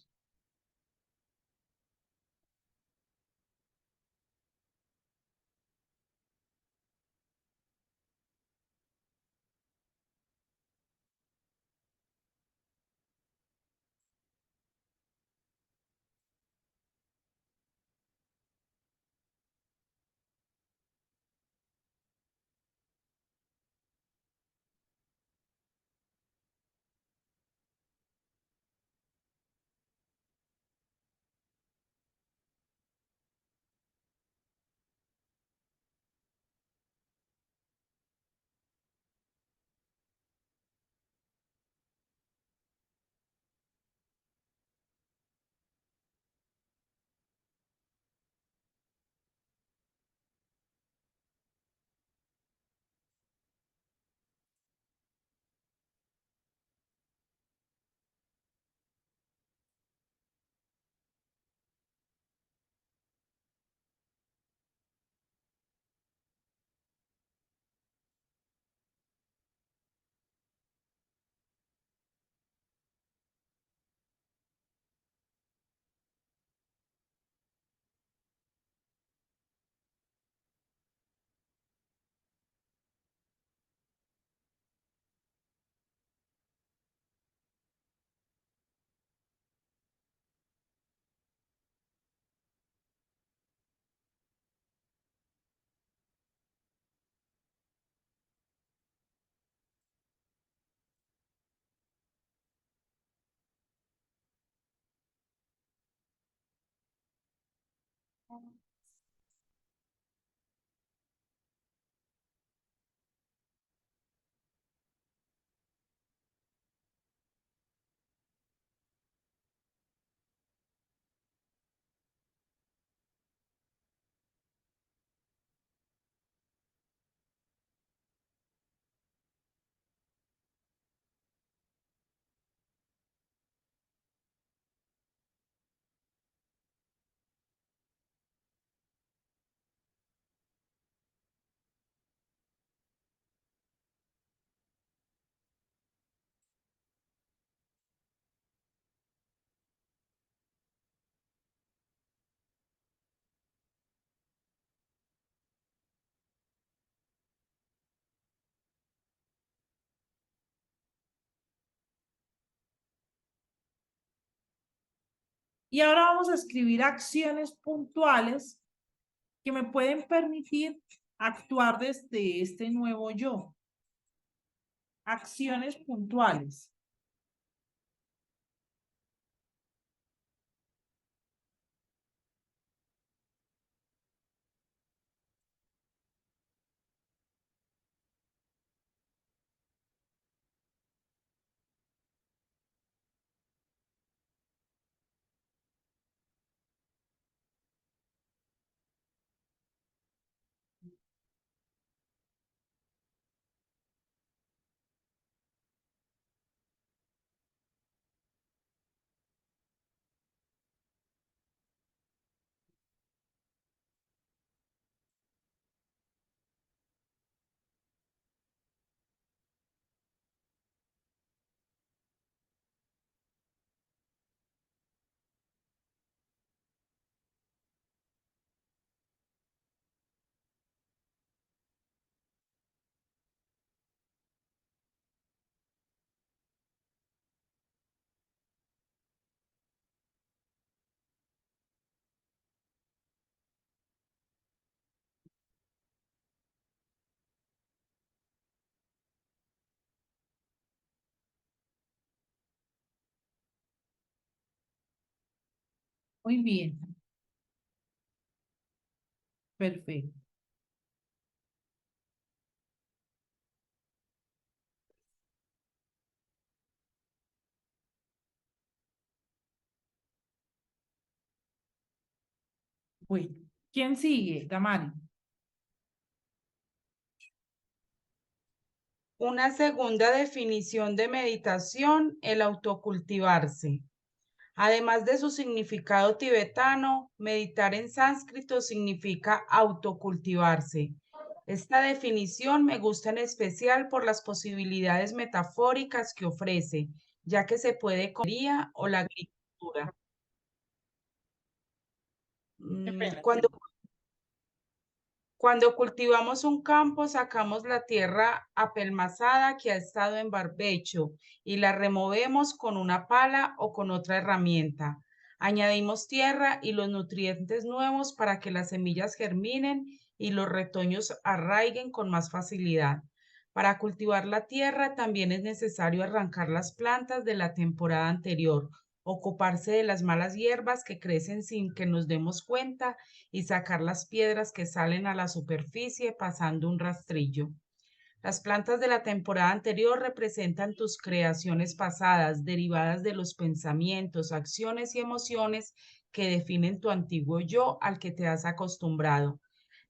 Y ahora vamos a escribir acciones puntuales que me pueden permitir actuar desde este nuevo yo. Acciones puntuales. Muy bien. Perfecto. Bueno, ¿quién sigue? Damari. Una segunda definición de meditación, el autocultivarse. Además de su significado tibetano, meditar en sánscrito significa autocultivarse. Esta definición me gusta en especial por las posibilidades metafóricas que ofrece, ya que se puede con la ganadería o la agricultura. Qué pena, Cuando sí. Cuando cultivamos un campo, sacamos la tierra apelmazada que ha estado en barbecho y la removemos con una pala o con otra herramienta. Añadimos tierra y los nutrientes nuevos para que las semillas germinen y los retoños arraiguen con más facilidad. Para cultivar la tierra también es necesario arrancar las plantas de la temporada anterior, ocuparse de las malas hierbas que crecen sin que nos demos cuenta y sacar las piedras que salen a la superficie pasando un rastrillo. Las plantas de la temporada anterior representan tus creaciones pasadas, derivadas de los pensamientos, acciones y emociones que definen tu antiguo yo al que te has acostumbrado.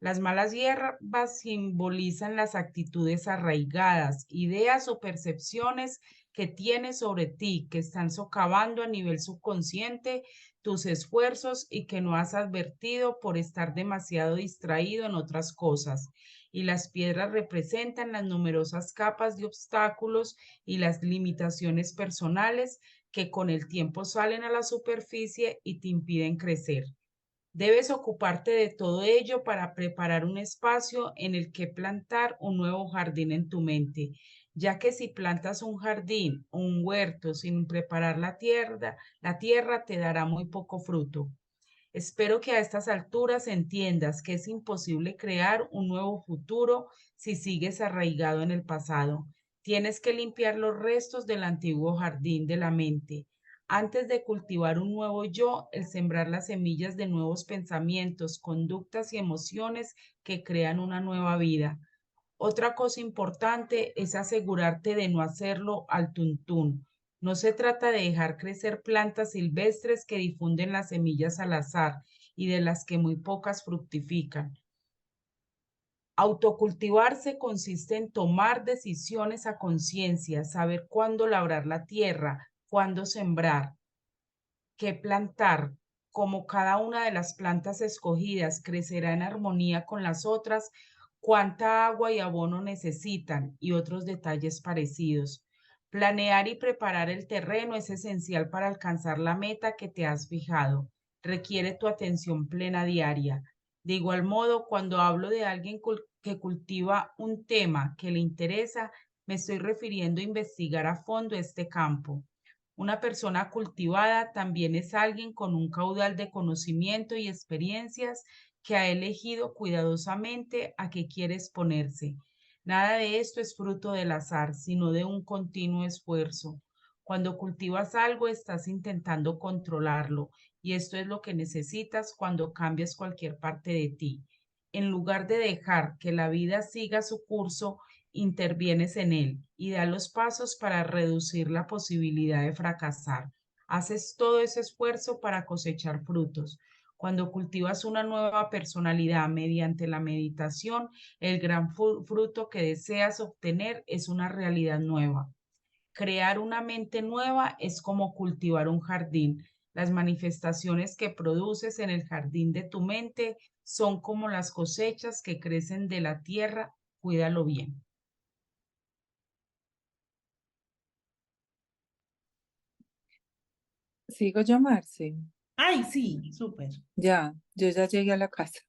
Las malas hierbas simbolizan las actitudes arraigadas, ideas o percepciones que tienes sobre ti, que están socavando a nivel subconsciente tus esfuerzos y que no has advertido por estar demasiado distraído en otras cosas. Y las piedras representan las numerosas capas de obstáculos y las limitaciones personales que con el tiempo salen a la superficie y te impiden crecer. Debes ocuparte de todo ello para preparar un espacio en el que plantar un nuevo jardín en tu mente, ya que si plantas un jardín o un huerto sin preparar la tierra te dará muy poco fruto. Espero que a estas alturas entiendas que es imposible crear un nuevo futuro si sigues arraigado en el pasado. Tienes que limpiar los restos del antiguo jardín de la mente. Antes de cultivar un nuevo yo, el sembrar las semillas de nuevos pensamientos, conductas y emociones que crean una nueva vida. Otra cosa importante es asegurarte de no hacerlo al tuntún. No se trata de dejar crecer plantas silvestres que difunden las semillas al azar y de las que muy pocas fructifican. Autocultivarse consiste en tomar decisiones a conciencia, saber cuándo labrar la tierra, cuándo sembrar, qué plantar. Como cada una de las plantas escogidas crecerá en armonía con las otras, cuánta agua y abono necesitan y otros detalles parecidos. Planear y preparar el terreno es esencial para alcanzar la meta que te has fijado. Requiere tu atención plena diaria. De igual modo, cuando hablo de alguien que cultiva un tema que le interesa, me estoy refiriendo a investigar a fondo este campo. Una persona cultivada también es alguien con un caudal de conocimiento y experiencias que ha elegido cuidadosamente a qué quiere exponerse. Nada de esto es fruto del azar, sino de un continuo esfuerzo. Cuando cultivas algo, estás intentando controlarlo, y esto es lo que necesitas cuando cambias cualquier parte de ti. En lugar de dejar que la vida siga su curso, intervienes en él y da los pasos para reducir la posibilidad de fracasar. Haces todo ese esfuerzo para cosechar frutos. Cuando cultivas una nueva personalidad mediante la meditación, el gran fruto que deseas obtener es una realidad nueva. Crear una mente nueva es como cultivar un jardín. Las manifestaciones que produces en el jardín de tu mente son como las cosechas que crecen de la tierra. Cuídalo bien. ¿Sigo yo, Marce? Ay, sí, súper. Ya, yo ya llegué a la casa.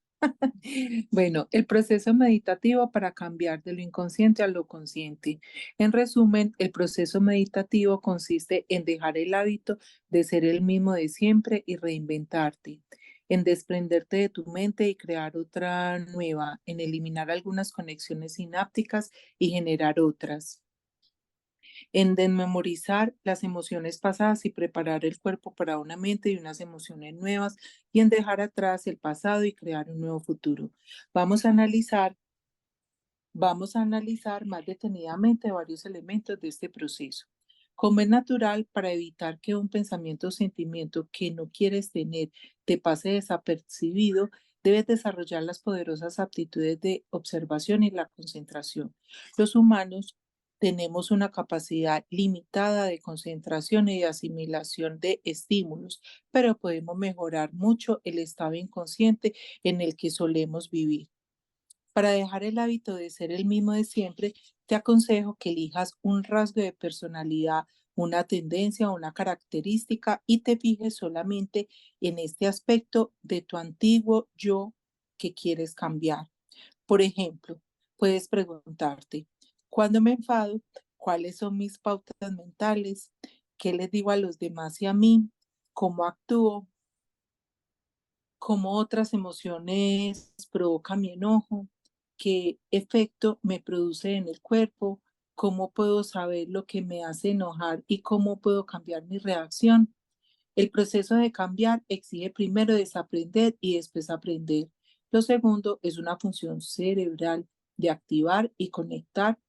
Bueno, el proceso meditativo para cambiar de lo inconsciente a lo consciente. En resumen, el proceso meditativo consiste en dejar el hábito de ser el mismo de siempre y reinventarte, en desprenderte de tu mente y crear otra nueva, en eliminar algunas conexiones sinápticas y generar otras, en desmemorizar las emociones pasadas y preparar el cuerpo para una mente y unas emociones nuevas y en dejar atrás el pasado y crear un nuevo futuro. Vamos a analizar, vamos a analizar más detenidamente varios elementos de este proceso. Como es natural, para evitar que un pensamiento o sentimiento que no quieres tener te pase desapercibido, debes desarrollar las poderosas aptitudes de observación y la concentración. Los humanos tenemos una capacidad limitada de concentración y de asimilación de estímulos, pero podemos mejorar mucho el estado inconsciente en el que solemos vivir. Para dejar el hábito de ser el mismo de siempre, te aconsejo que elijas un rasgo de personalidad, una tendencia o una característica y te fijes solamente en este aspecto de tu antiguo yo que quieres cambiar. Por ejemplo, puedes preguntarte, ¿cuándo me enfado? ¿Cuáles son mis pautas mentales? ¿Qué les digo a los demás y a mí? ¿Cómo actúo? ¿Cómo otras emociones provocan mi enojo? ¿Qué efecto me produce en el cuerpo? ¿Cómo puedo saber lo que me hace enojar y cómo puedo cambiar mi reacción? El proceso de cambiar exige primero desaprender y después aprender. Lo segundo es una función cerebral de activar y conectar.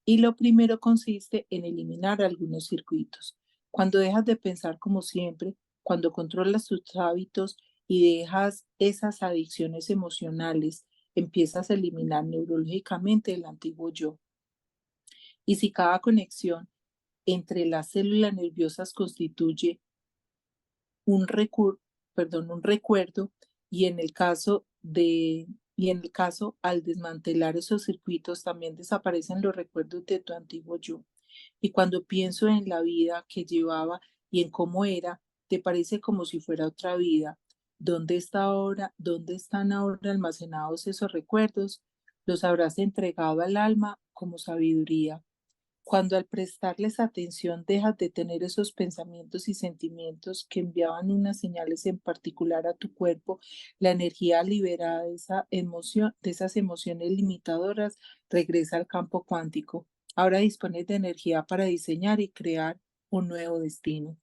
Y lo primero consiste en eliminar algunos circuitos. Cuando dejas de pensar como siempre, cuando controlas tus hábitos y dejas esas adicciones emocionales, empiezas a eliminar neurológicamente el antiguo yo. Y si cada conexión entre las células nerviosas constituye un, un recuerdo y en el caso al desmantelar esos circuitos también desaparecen los recuerdos de tu antiguo yo. Y cuando pienso en la vida que llevaba y en cómo era, te parece como si fuera otra vida. ¿Dónde está ahora? ¿Dónde están ahora almacenados esos recuerdos? Los habrás entregado al alma como sabiduría. Cuando al prestarles atención dejas de tener esos pensamientos y sentimientos que enviaban unas señales en particular a tu cuerpo, la energía liberada de esa emoción, de esas emociones limitadoras, regresa al campo cuántico. Ahora dispones de energía para diseñar y crear un nuevo destino.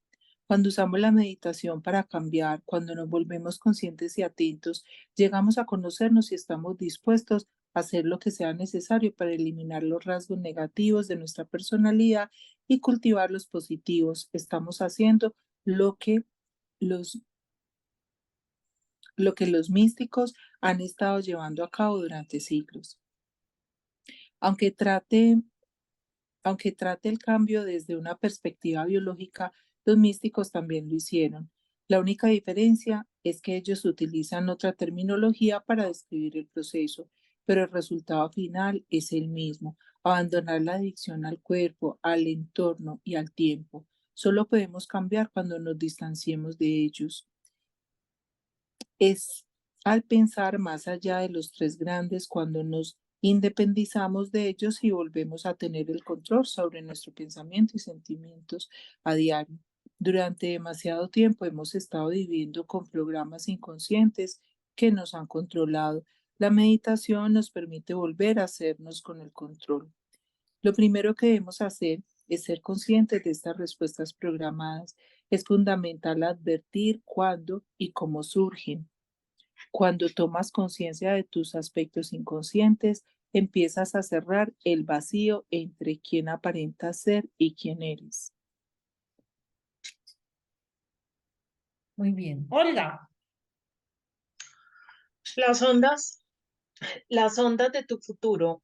Cuando usamos la meditación para cambiar, cuando nos volvemos conscientes y atentos, llegamos a conocernos y estamos dispuestos a hacer lo que sea necesario para eliminar los rasgos negativos de nuestra personalidad y cultivar los positivos. Estamos haciendo lo que los, lo que los místicos han estado llevando a cabo durante siglos. Aunque trate el cambio desde una perspectiva biológica, los místicos también lo hicieron. La única diferencia es que ellos utilizan otra terminología para describir el proceso, pero el resultado final es el mismo: abandonar la adicción al cuerpo, al entorno y al tiempo. Solo podemos cambiar cuando nos distanciemos de ellos. Es al pensar más allá de los tres grandes cuando nos independizamos de ellos y volvemos a tener el control sobre nuestro pensamiento y sentimientos a diario. Durante demasiado tiempo hemos estado viviendo con programas inconscientes que nos han controlado. La meditación nos permite volver a hacernos con el control. Lo primero que debemos hacer es ser conscientes de estas respuestas programadas. Es fundamental advertir cuándo y cómo surgen. Cuando tomas conciencia de tus aspectos inconscientes, empiezas a cerrar el vacío entre quién aparentas ser y quién eres. Muy bien. Olga. Las ondas de tu futuro.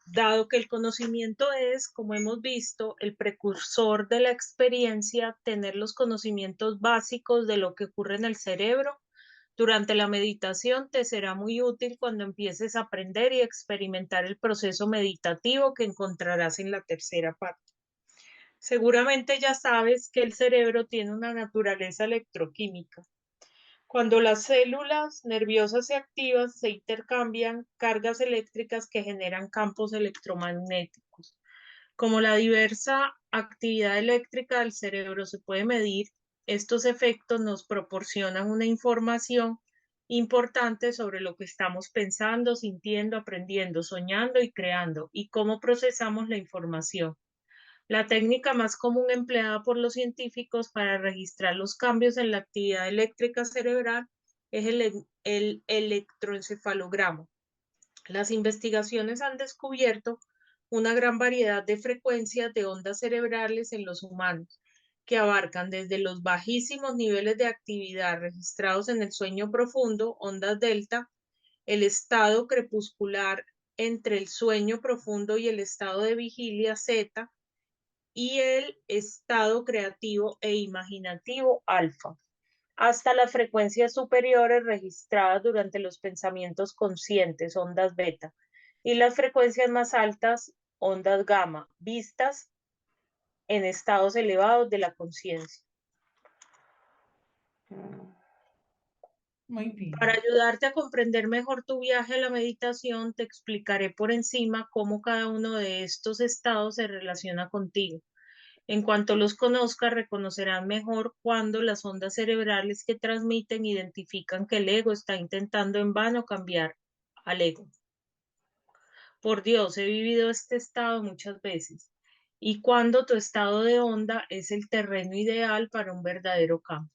Dado que el conocimiento es, como hemos visto, el precursor de la experiencia, tener los conocimientos básicos de lo que ocurre en el cerebro durante la meditación te será muy útil cuando empieces a aprender y experimentar el proceso meditativo que encontrarás en la tercera parte. Seguramente ya sabes que el cerebro tiene una naturaleza electroquímica. Cuando las células nerviosas se activan, se intercambian cargas eléctricas que generan campos electromagnéticos. Como la diversa actividad eléctrica del cerebro se puede medir, estos efectos nos proporcionan una información importante sobre lo que estamos pensando, sintiendo, aprendiendo, soñando y creando, y cómo procesamos la información. La técnica más común empleada por los científicos para registrar los cambios en la actividad eléctrica cerebral es el electroencefalograma. Las investigaciones han descubierto una gran variedad de frecuencias de ondas cerebrales en los humanos, que abarcan desde los bajísimos niveles de actividad registrados en el sueño profundo, ondas delta, el estado crepuscular entre el sueño profundo y el estado de vigilia zeta, y el estado creativo e imaginativo alfa, hasta las frecuencias superiores registradas durante los pensamientos conscientes, ondas beta, y las frecuencias más altas, ondas gamma, vistas en estados elevados de la conciencia. Muy bien. Para ayudarte a comprender mejor tu viaje a la meditación, te explicaré por encima cómo cada uno de estos estados se relaciona contigo. En cuanto los conozcas, reconocerán mejor cuando las ondas cerebrales que transmiten identifican que el ego está intentando en vano cambiar al ego. Por Dios, he vivido este estado muchas veces. Y cuando tu estado de onda es el terreno ideal para un verdadero cambio.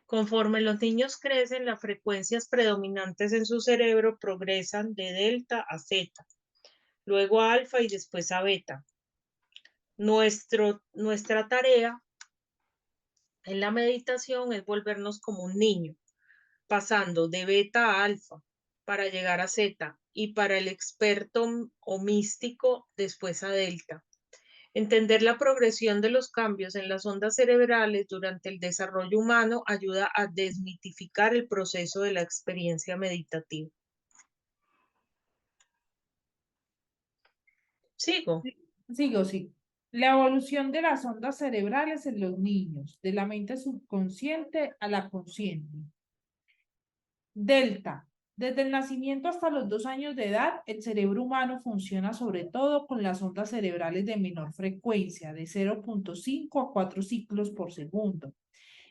Conforme los niños crecen, las frecuencias predominantes en su cerebro progresan de delta a zeta, luego a alfa y después a beta. Nuestra tarea en la meditación es volvernos como un niño, pasando de beta a alfa para llegar a zeta y para el experto o místico después a delta. Entender la progresión de los cambios en las ondas cerebrales durante el desarrollo humano ayuda a desmitificar el proceso de la experiencia meditativa. ¿Sigo? Sigo, sí. La evolución de las ondas cerebrales en los niños, de la mente subconsciente a la consciente. Delta. Desde el nacimiento hasta los 2 años de edad, el cerebro humano funciona sobre todo con las ondas cerebrales de menor frecuencia, de 0.5 a 4 ciclos por segundo.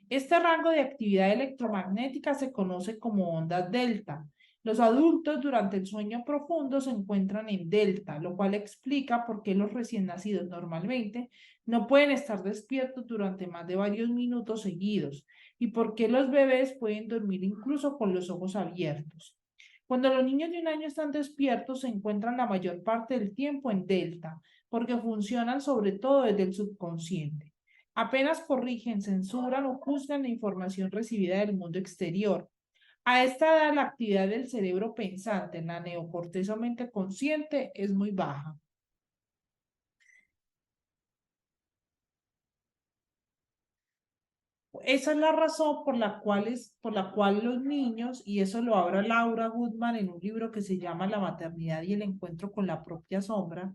Este rango de actividad electromagnética se conoce como ondas delta. Los adultos durante el sueño profundo se encuentran en delta, lo cual explica por qué los recién nacidos normalmente no pueden estar despiertos durante más de varios minutos seguidos y por qué los bebés pueden dormir incluso con los ojos abiertos. Cuando los niños de 1 año están despiertos, se encuentran la mayor parte del tiempo en delta, porque funcionan sobre todo desde el subconsciente. Apenas corrigen, censuran o juzgan la información recibida del mundo exterior. A esta edad, la actividad del cerebro pensante en la neocorteza o mente consciente es muy baja. Esa es la razón por la cual los niños, y eso lo habla Laura Goodman en un libro que se llama La maternidad y el encuentro con la propia sombra,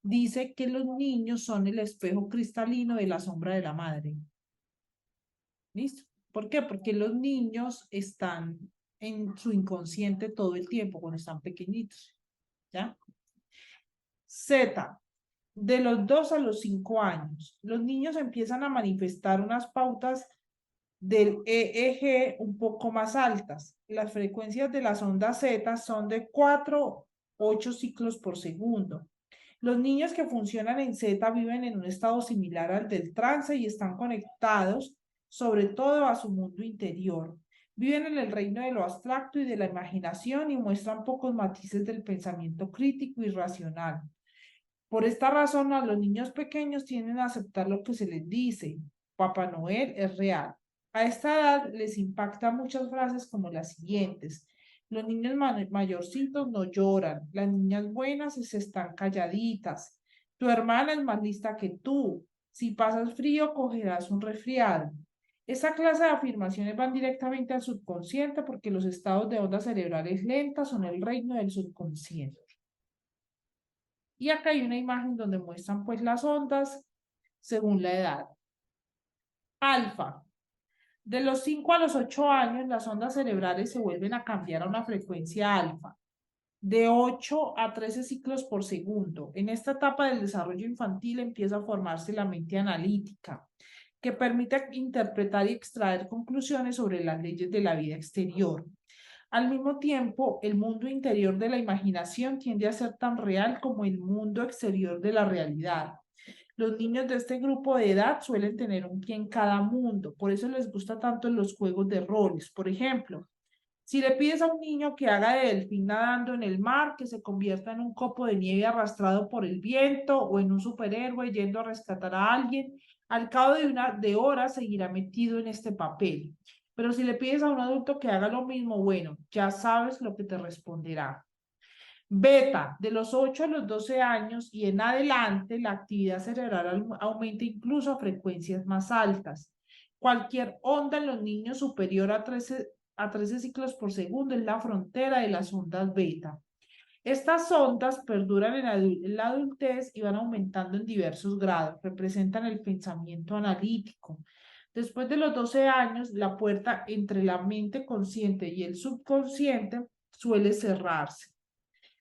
dice que los niños son el espejo cristalino de la sombra de la madre. ¿Listo? ¿Por qué? Porque los niños están en su inconsciente todo el tiempo cuando están pequeñitos. ¿Ya? Z, de los 2 a los 5 años, los niños empiezan a manifestar unas pautas del EEG un poco más altas. Las frecuencias de las ondas Z son de 4 a 8 ciclos por segundo. Los niños que funcionan en Z viven en un estado similar al del trance y están conectados sobre todo a su mundo interior. Viven en el reino de lo abstracto y de la imaginación y muestran pocos matices del pensamiento crítico y racional. Por esta razón, a los niños pequeños tienden a aceptar lo que se les dice. Papá Noel es real. A esta edad les impacta muchas frases como las siguientes. Los niños mayorcitos no lloran. Las niñas buenas se están calladitas. Tu hermana es más lista que tú. Si pasas frío, cogerás un resfriado. Esa clase de afirmaciones van directamente al subconsciente porque los estados de ondas cerebrales lentas son el reino del subconsciente. Y acá hay una imagen donde muestran pues las ondas según la edad. Alfa. De los 5 a los 8 años, las ondas cerebrales se vuelven a cambiar a una frecuencia alfa, de 8 a 13 ciclos por segundo. En esta etapa del desarrollo infantil empieza a formarse la mente analítica, que permite interpretar y extraer conclusiones sobre las leyes de la vida exterior. Al mismo tiempo, el mundo interior de la imaginación tiende a ser tan real como el mundo exterior de la realidad. Los niños de este grupo de edad suelen tener un pie en cada mundo, por eso les gusta tanto los juegos de roles. Por ejemplo, si le pides a un niño que haga de delfín nadando en el mar, que se convierta en un copo de nieve arrastrado por el viento o en un superhéroe yendo a rescatar a alguien, al cabo de horas seguirá metido en este papel. Pero si le pides a un adulto que haga lo mismo, bueno, ya sabes lo que te responderá. Beta, de los 8 a los 12 años y en adelante, la actividad cerebral aumenta incluso a frecuencias más altas. Cualquier onda en los niños superior a 13 ciclos por segundo es la frontera de las ondas beta. Estas ondas perduran en la adultez y van aumentando en diversos grados. Representan el pensamiento analítico. Después de los 12 años, la puerta entre la mente consciente y el subconsciente suele cerrarse.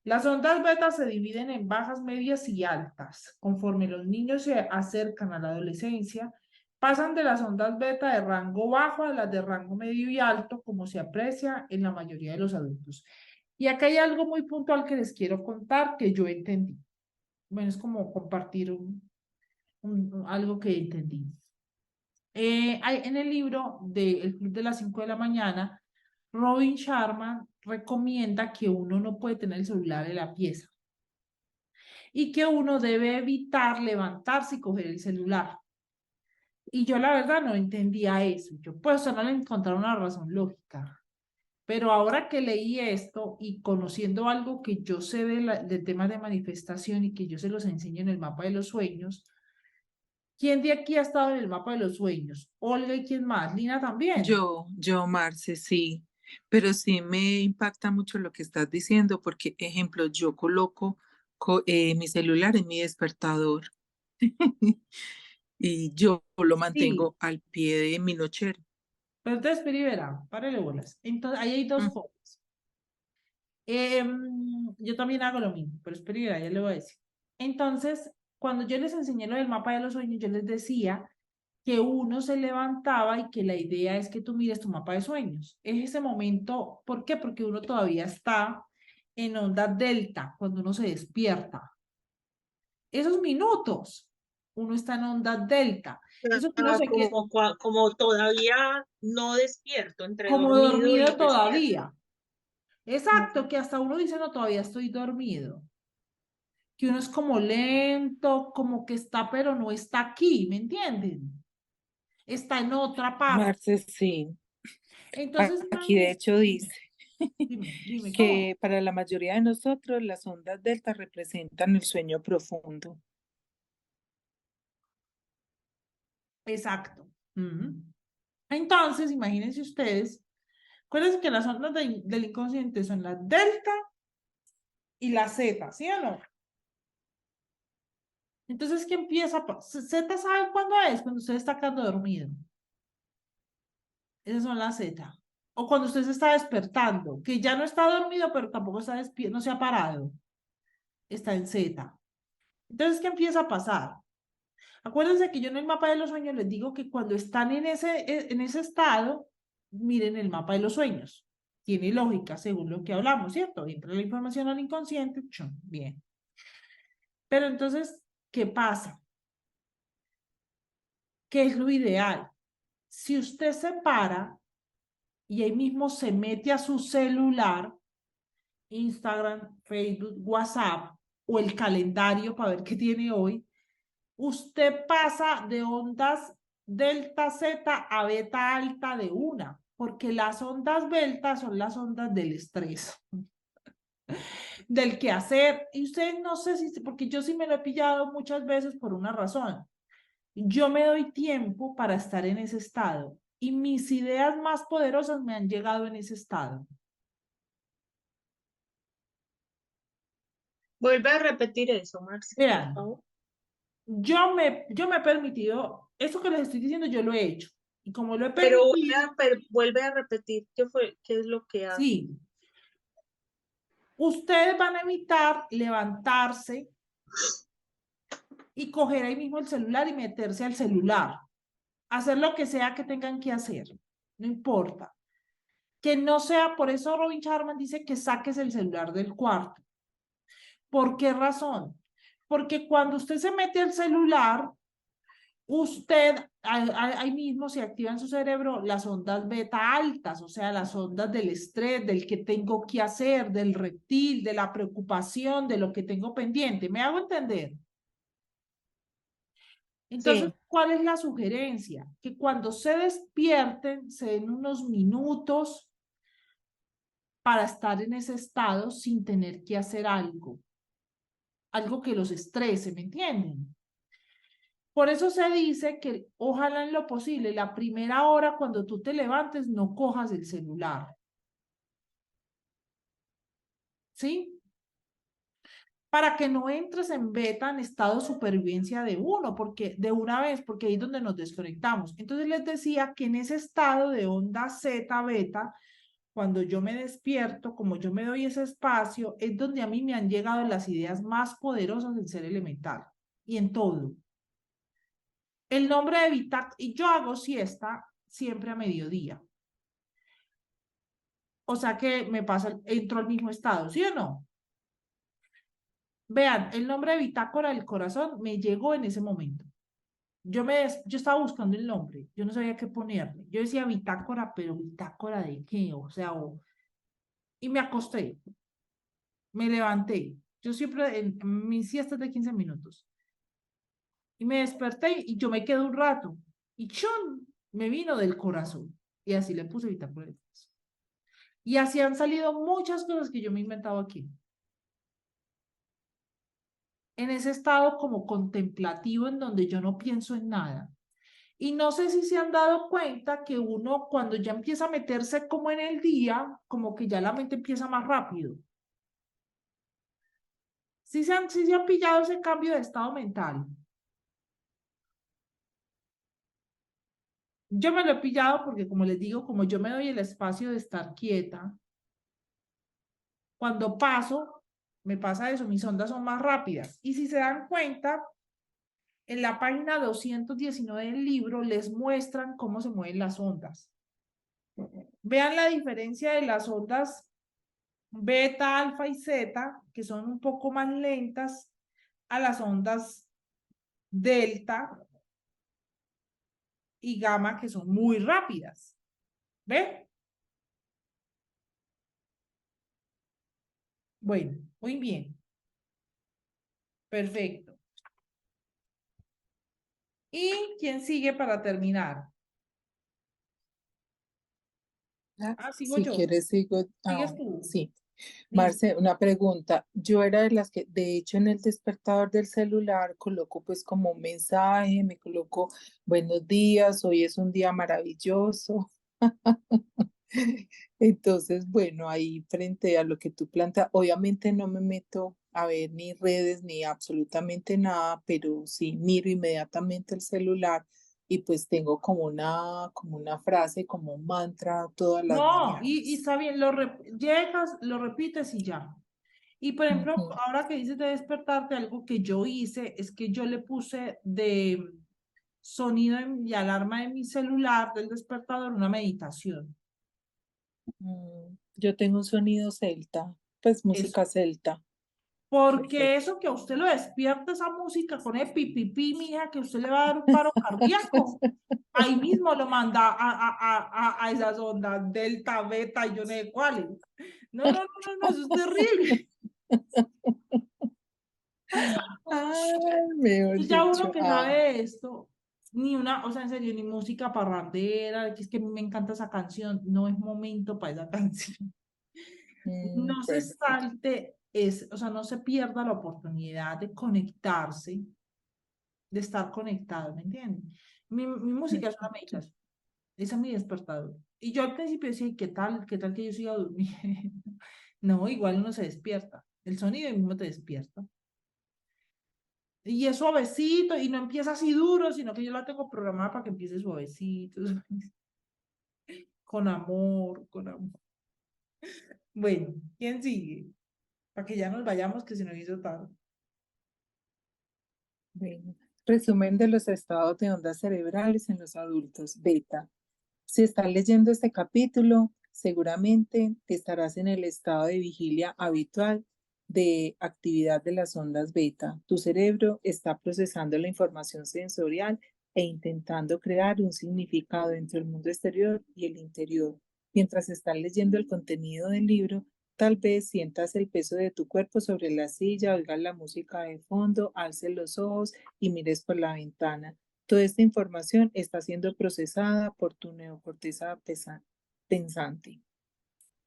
Las ondas beta se dividen en bajas, medias y altas. Conforme los niños se acercan a la adolescencia, pasan de las ondas beta de rango bajo a las de rango medio y alto, como se aprecia en la mayoría de los adultos. Y acá hay algo muy puntual que les quiero contar que yo entendí. Bueno, es como compartir algo que entendí. En el libro de El Club de las 5 de la mañana, Robin Sharma recomienda que uno no puede tener el celular en la pieza y que uno debe evitar levantarse y coger el celular. Y yo la verdad no entendía eso. Yo pues no le encontraba una razón lógica. Pero ahora que leí esto y conociendo algo que yo sé de temas de manifestación y que yo se los enseño en el mapa de los sueños, ¿quién de aquí ha estado en el mapa de los sueños? Olga, ¿y quién más? Lina también. Marce, sí, pero sí me impacta mucho lo que estás diciendo porque, ejemplo, yo coloco mi celular en mi despertador y yo lo Sí, mantengo al pie de mi nochero. pero entonces, verá, párale bolas. Entonces, ahí hay dos Mm. cosas. Yo también hago lo mismo, pero verá, ya le voy a decir. Entonces, cuando yo les enseñé lo del mapa de los sueños, yo les decía que uno se levantaba y que la idea es que tú mires tu mapa de sueños. Es ese momento, ¿por qué? Porque uno todavía está en onda delta cuando uno se despierta. Esos minutos, uno está en onda delta. Eso que uno se queda Como todavía no despierto, entre como dormido y dormido despierto. todavía. Exacto, que hasta uno dice, no, todavía estoy dormido. Que uno es como lento, como que está, pero no está aquí, ¿me entienden? Está en otra parte. Marce, sí. Entonces, Aquí de hecho dice dime, ¿cómo? que para la mayoría de nosotros las ondas delta representan el sueño profundo. Exacto. Ujú. Entonces, imagínense ustedes, acuérdense que las ondas del inconsciente son la delta y la zeta, ¿sí o no? Entonces, ¿qué empieza? Zeta, ¿saben cuándo es? Cuando usted está quedando dormido. Esas son las zeta. O cuando usted se está despertando, que ya no está dormido, pero tampoco está despierto, no se ha parado. Está en zeta. Entonces, ¿qué empieza a pasar? Acuérdense que yo en el mapa de los sueños les digo que cuando están en ese estado, miren el mapa de los sueños. Tiene lógica según lo que hablamos, ¿cierto? Entra la información al inconsciente, chum, bien. Pero entonces, ¿qué pasa? ¿Qué es lo ideal? Si usted se para y ahí mismo se mete a su celular, Instagram, Facebook, WhatsApp o el calendario para ver qué tiene hoy, usted pasa de ondas delta Z a beta alta de una, porque las ondas delta son las ondas del estrés, del quehacer, y usted no sé si, porque yo sí me lo he pillado muchas veces por una razón. Yo me doy tiempo para estar en ese estado y mis ideas más poderosas me han llegado en ese estado. Vuelve a repetir eso, Marcia, por Vean, favor. yo me he permitido, eso que les estoy diciendo, yo lo he hecho. Y como lo he Pero permitido, vuelve a repetir qué es lo que hace. sí, ustedes van a evitar levantarse y coger ahí mismo el celular y meterse al celular. Hacer lo que sea que tengan que hacer. No importa. Que no sea, por eso Robin Sharma dice que saques el celular del cuarto. ¿Por qué razón? Porque cuando usted se mete al celular, usted, ahí mismo se activa en su cerebro las ondas beta altas, o sea, las ondas del estrés, del que tengo que hacer, del reptil, de la preocupación, de lo que tengo pendiente. ¿Me hago entender? Entonces, Sí. ¿cuál es la sugerencia? Que cuando se despierten, se den unos minutos para estar en ese estado sin tener que hacer algo que los estrese, ¿me entienden? Por eso se dice que ojalá en lo posible, la primera hora cuando tú te levantes, no cojas el celular. ¿Sí? Para que no entres en beta, en estado de supervivencia de uno, porque de una vez, porque ahí es donde nos desconectamos. Entonces les decía que en ese estado de onda zeta, beta, cuando yo me despierto, como yo me doy ese espacio, es donde a mí me han llegado las ideas más poderosas del ser elemental y en todo. El nombre de bitácora, y yo hago siesta siempre a mediodía. O sea que me pasa, entro al mismo estado, ¿sí o no? Vean, el nombre de bitácora del corazón me llegó en ese momento. Yo estaba buscando el nombre, yo no sabía qué ponerle. Yo decía bitácora, pero bitácora de qué, o sea, y me acosté, me levanté. Yo siempre en mis siestas de 15 minutos. Y me desperté y yo me quedé un rato. Y ¡chun! Me vino del corazón. Y así le puse bitácora del corazón. Y así han salido muchas cosas que yo me he inventado aquí. En ese estado como contemplativo en donde yo no pienso en nada. Y no sé si se han dado cuenta que uno cuando ya empieza a meterse como en el día, como que ya la mente empieza más rápido. Sí se han pillado ese cambio de estado mental. Yo me lo he pillado porque, como les digo, como yo me doy el espacio de estar quieta, cuando paso, me pasa eso, mis ondas son más rápidas. Y si se dan cuenta, en la página 219 del libro les muestran cómo se mueven las ondas. Vean la diferencia de las ondas beta, alfa y zeta, que son un poco más lentas, a las ondas delta y gamma, que son muy rápidas. ¿Ven? Bueno, muy bien. Perfecto. ¿Y quién sigue para terminar? Sigo Si yo. quieres, sigo. ¿Sigues tú? Sí. Listo. Marce, una pregunta. Yo era de las que, de hecho, en el despertador del celular coloco pues como un mensaje, me coloco buenos días, hoy es un día maravilloso. Entonces, bueno, ahí frente a lo que tú planteas, obviamente no me meto a ver ni redes ni absolutamente nada, pero sí miro inmediatamente el celular y pues tengo como una frase, como un mantra todas las No, y mañanas. está bien, llegas, lo repites y ya. Y por ejemplo, Ujú. ahora que dices de despertarte, algo que yo hice es que yo le puse de sonido y alarma de mi celular del despertador una meditación. Yo tengo un sonido celta, pues Eso. música celta. Porque Perfecto. eso que a usted lo despierta esa música con el pipipí, mija, que usted le va a dar un paro cardíaco. Ahí mismo lo manda a esas ondas delta, beta y yo no sé cuáles. No, no, no, no, no, eso es terrible. Ay, mejor Ya dicho. uno que sabe esto, ni una, o sea, en serio, ni música parrandera, que es que me encanta esa canción, no es momento para esa canción. No se Bueno, pues, salte, o sea, no se pierda la oportunidad de conectarse, de estar conectado, ¿me entiendes? Mi música es una perfecto. meditación, ese es mi despertador. Y yo al principio decía, ¿qué tal? ¿Qué tal que yo siga durmiendo? No, igual uno se despierta. El sonido mismo te despierta. Y es suavecito y no empieza así duro, sino que yo la tengo programada para que empiece suavecito, con amor, con amor. Bueno, ¿quién sigue? Para que ya nos vayamos, que se nos hizo tarde. Bueno, resumen de los estados de ondas cerebrales en los adultos. Beta. Si estás leyendo este capítulo, seguramente estarás en el estado de vigilia habitual de actividad de las ondas beta. Tu cerebro está procesando la información sensorial e intentando crear un significado entre el mundo exterior y el interior. Mientras estás leyendo el contenido del libro, tal vez sientas el peso de tu cuerpo sobre la silla, oigas la música de fondo, alces los ojos y mires por la ventana. Toda esta información está siendo procesada por tu neocorteza pensante.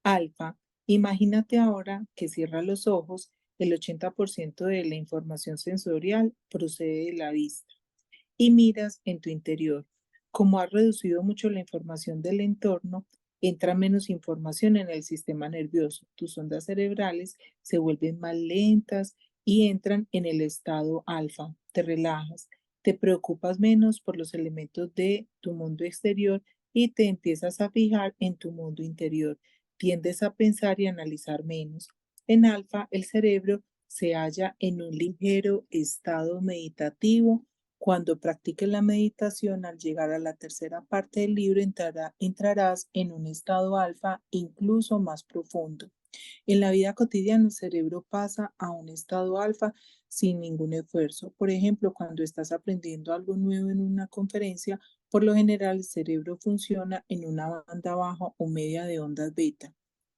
Alfa, imagínate ahora que cierra los ojos, el 80% de la información sensorial procede de la vista y miras en tu interior. Como has reducido mucho la información del entorno, entra menos información en el sistema nervioso. Tus ondas cerebrales se vuelven más lentas y entran en el estado alfa. Te relajas, te preocupas menos por los elementos de tu mundo exterior y te empiezas a fijar en tu mundo interior. Tiendes a pensar y analizar menos. En alfa, el cerebro se halla en un ligero estado meditativo. Cuando practiques la meditación, al llegar a la tercera parte del libro, entrarás en un estado alfa incluso más profundo. En la vida cotidiana, el cerebro pasa a un estado alfa sin ningún esfuerzo. Por ejemplo, cuando estás aprendiendo algo nuevo en una conferencia, por lo general el cerebro funciona en una banda baja o media de ondas beta.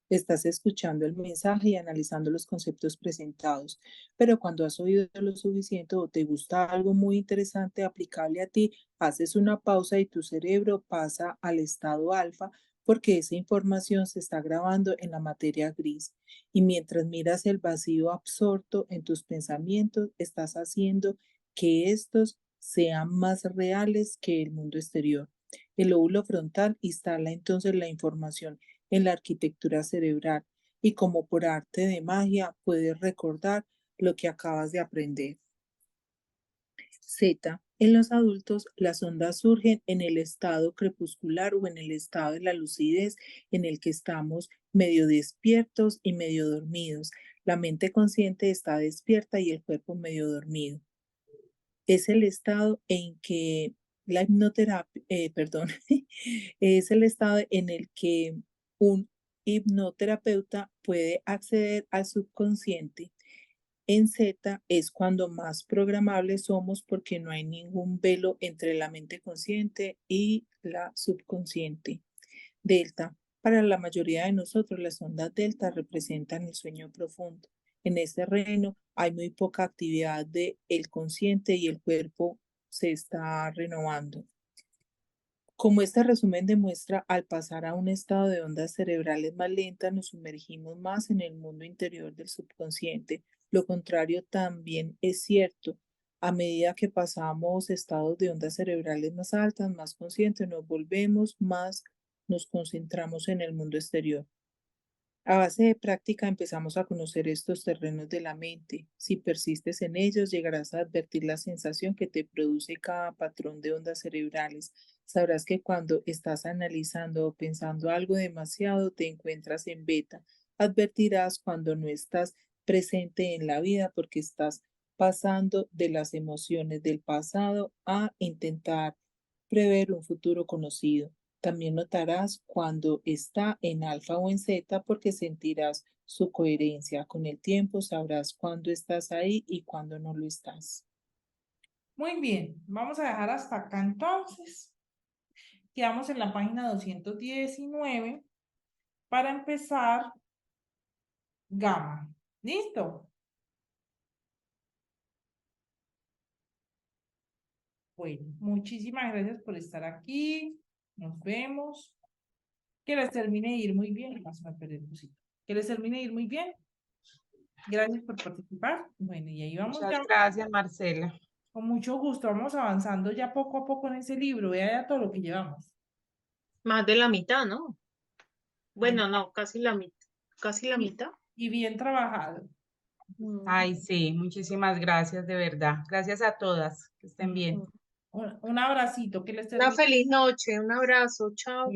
Estás escuchando el mensaje y analizando los conceptos presentados, pero cuando has oído lo suficiente o te gusta algo muy interesante aplicable a ti, haces una pausa y tu cerebro pasa al estado alfa porque esa información se está grabando en la materia gris. Y mientras miras el vacío absorto en tus pensamientos, estás haciendo que estos sean más reales que el mundo exterior. El lóbulo frontal instala entonces la información en la arquitectura cerebral y como por arte de magia puedes recordar lo que acabas de aprender. Z. En los adultos, las ondas surgen en el estado crepuscular o en el estado de la lucidez en el que estamos medio despiertos y medio dormidos. La mente consciente está despierta y el cuerpo medio dormido. es el estado en que la hipnoterapia, perdón, es el estado en el que un hipnoterapeuta puede acceder al subconsciente. En Z es cuando más programables somos porque no hay ningún velo entre la mente consciente y la subconsciente. Delta. Para la mayoría de nosotros, las ondas delta representan el sueño profundo. En este reino hay muy poca actividad del consciente y el cuerpo se está renovando. Como este resumen demuestra, al pasar a un estado de ondas cerebrales más lentas, nos sumergimos más en el mundo interior del subconsciente. Lo contrario también es cierto. A medida que pasamos estados de ondas cerebrales más altas, más conscientes, nos volvemos más, nos concentramos en el mundo exterior. A base de práctica empezamos a conocer estos terrenos de la mente. Si persistes en ellos, llegarás a advertir la sensación que te produce cada patrón de ondas cerebrales. Sabrás que cuando estás analizando o pensando algo demasiado, te encuentras en beta. Advertirás cuando no estás presente en la vida porque estás pasando de las emociones del pasado a intentar prever un futuro conocido. También notarás cuando está en alfa o en zeta porque sentirás su coherencia. Con el tiempo sabrás cuándo estás ahí y cuándo no lo estás. Muy bien, vamos a dejar hasta acá entonces. Quedamos en la página 219 para empezar gamma. ¿Listo? Bueno, muchísimas gracias por estar aquí. Nos vemos. Que les termine de ir muy bien. Vas a perder cosita. Que les termine de ir muy bien. Gracias por participar. Bueno, y ahí vamos Muchas ya. gracias, Marcela. Con mucho gusto. Vamos avanzando ya poco a poco en ese libro. Vea ya todo lo que llevamos. Más de la mitad, ¿no? Ay, Bueno, no, casi la mitad. Casi la mitad. y bien trabajado. Ay, sí, muchísimas gracias, de verdad. Gracias a todas. Que estén bien. Un abracito. Que les Una termine. feliz noche, un abrazo, chao.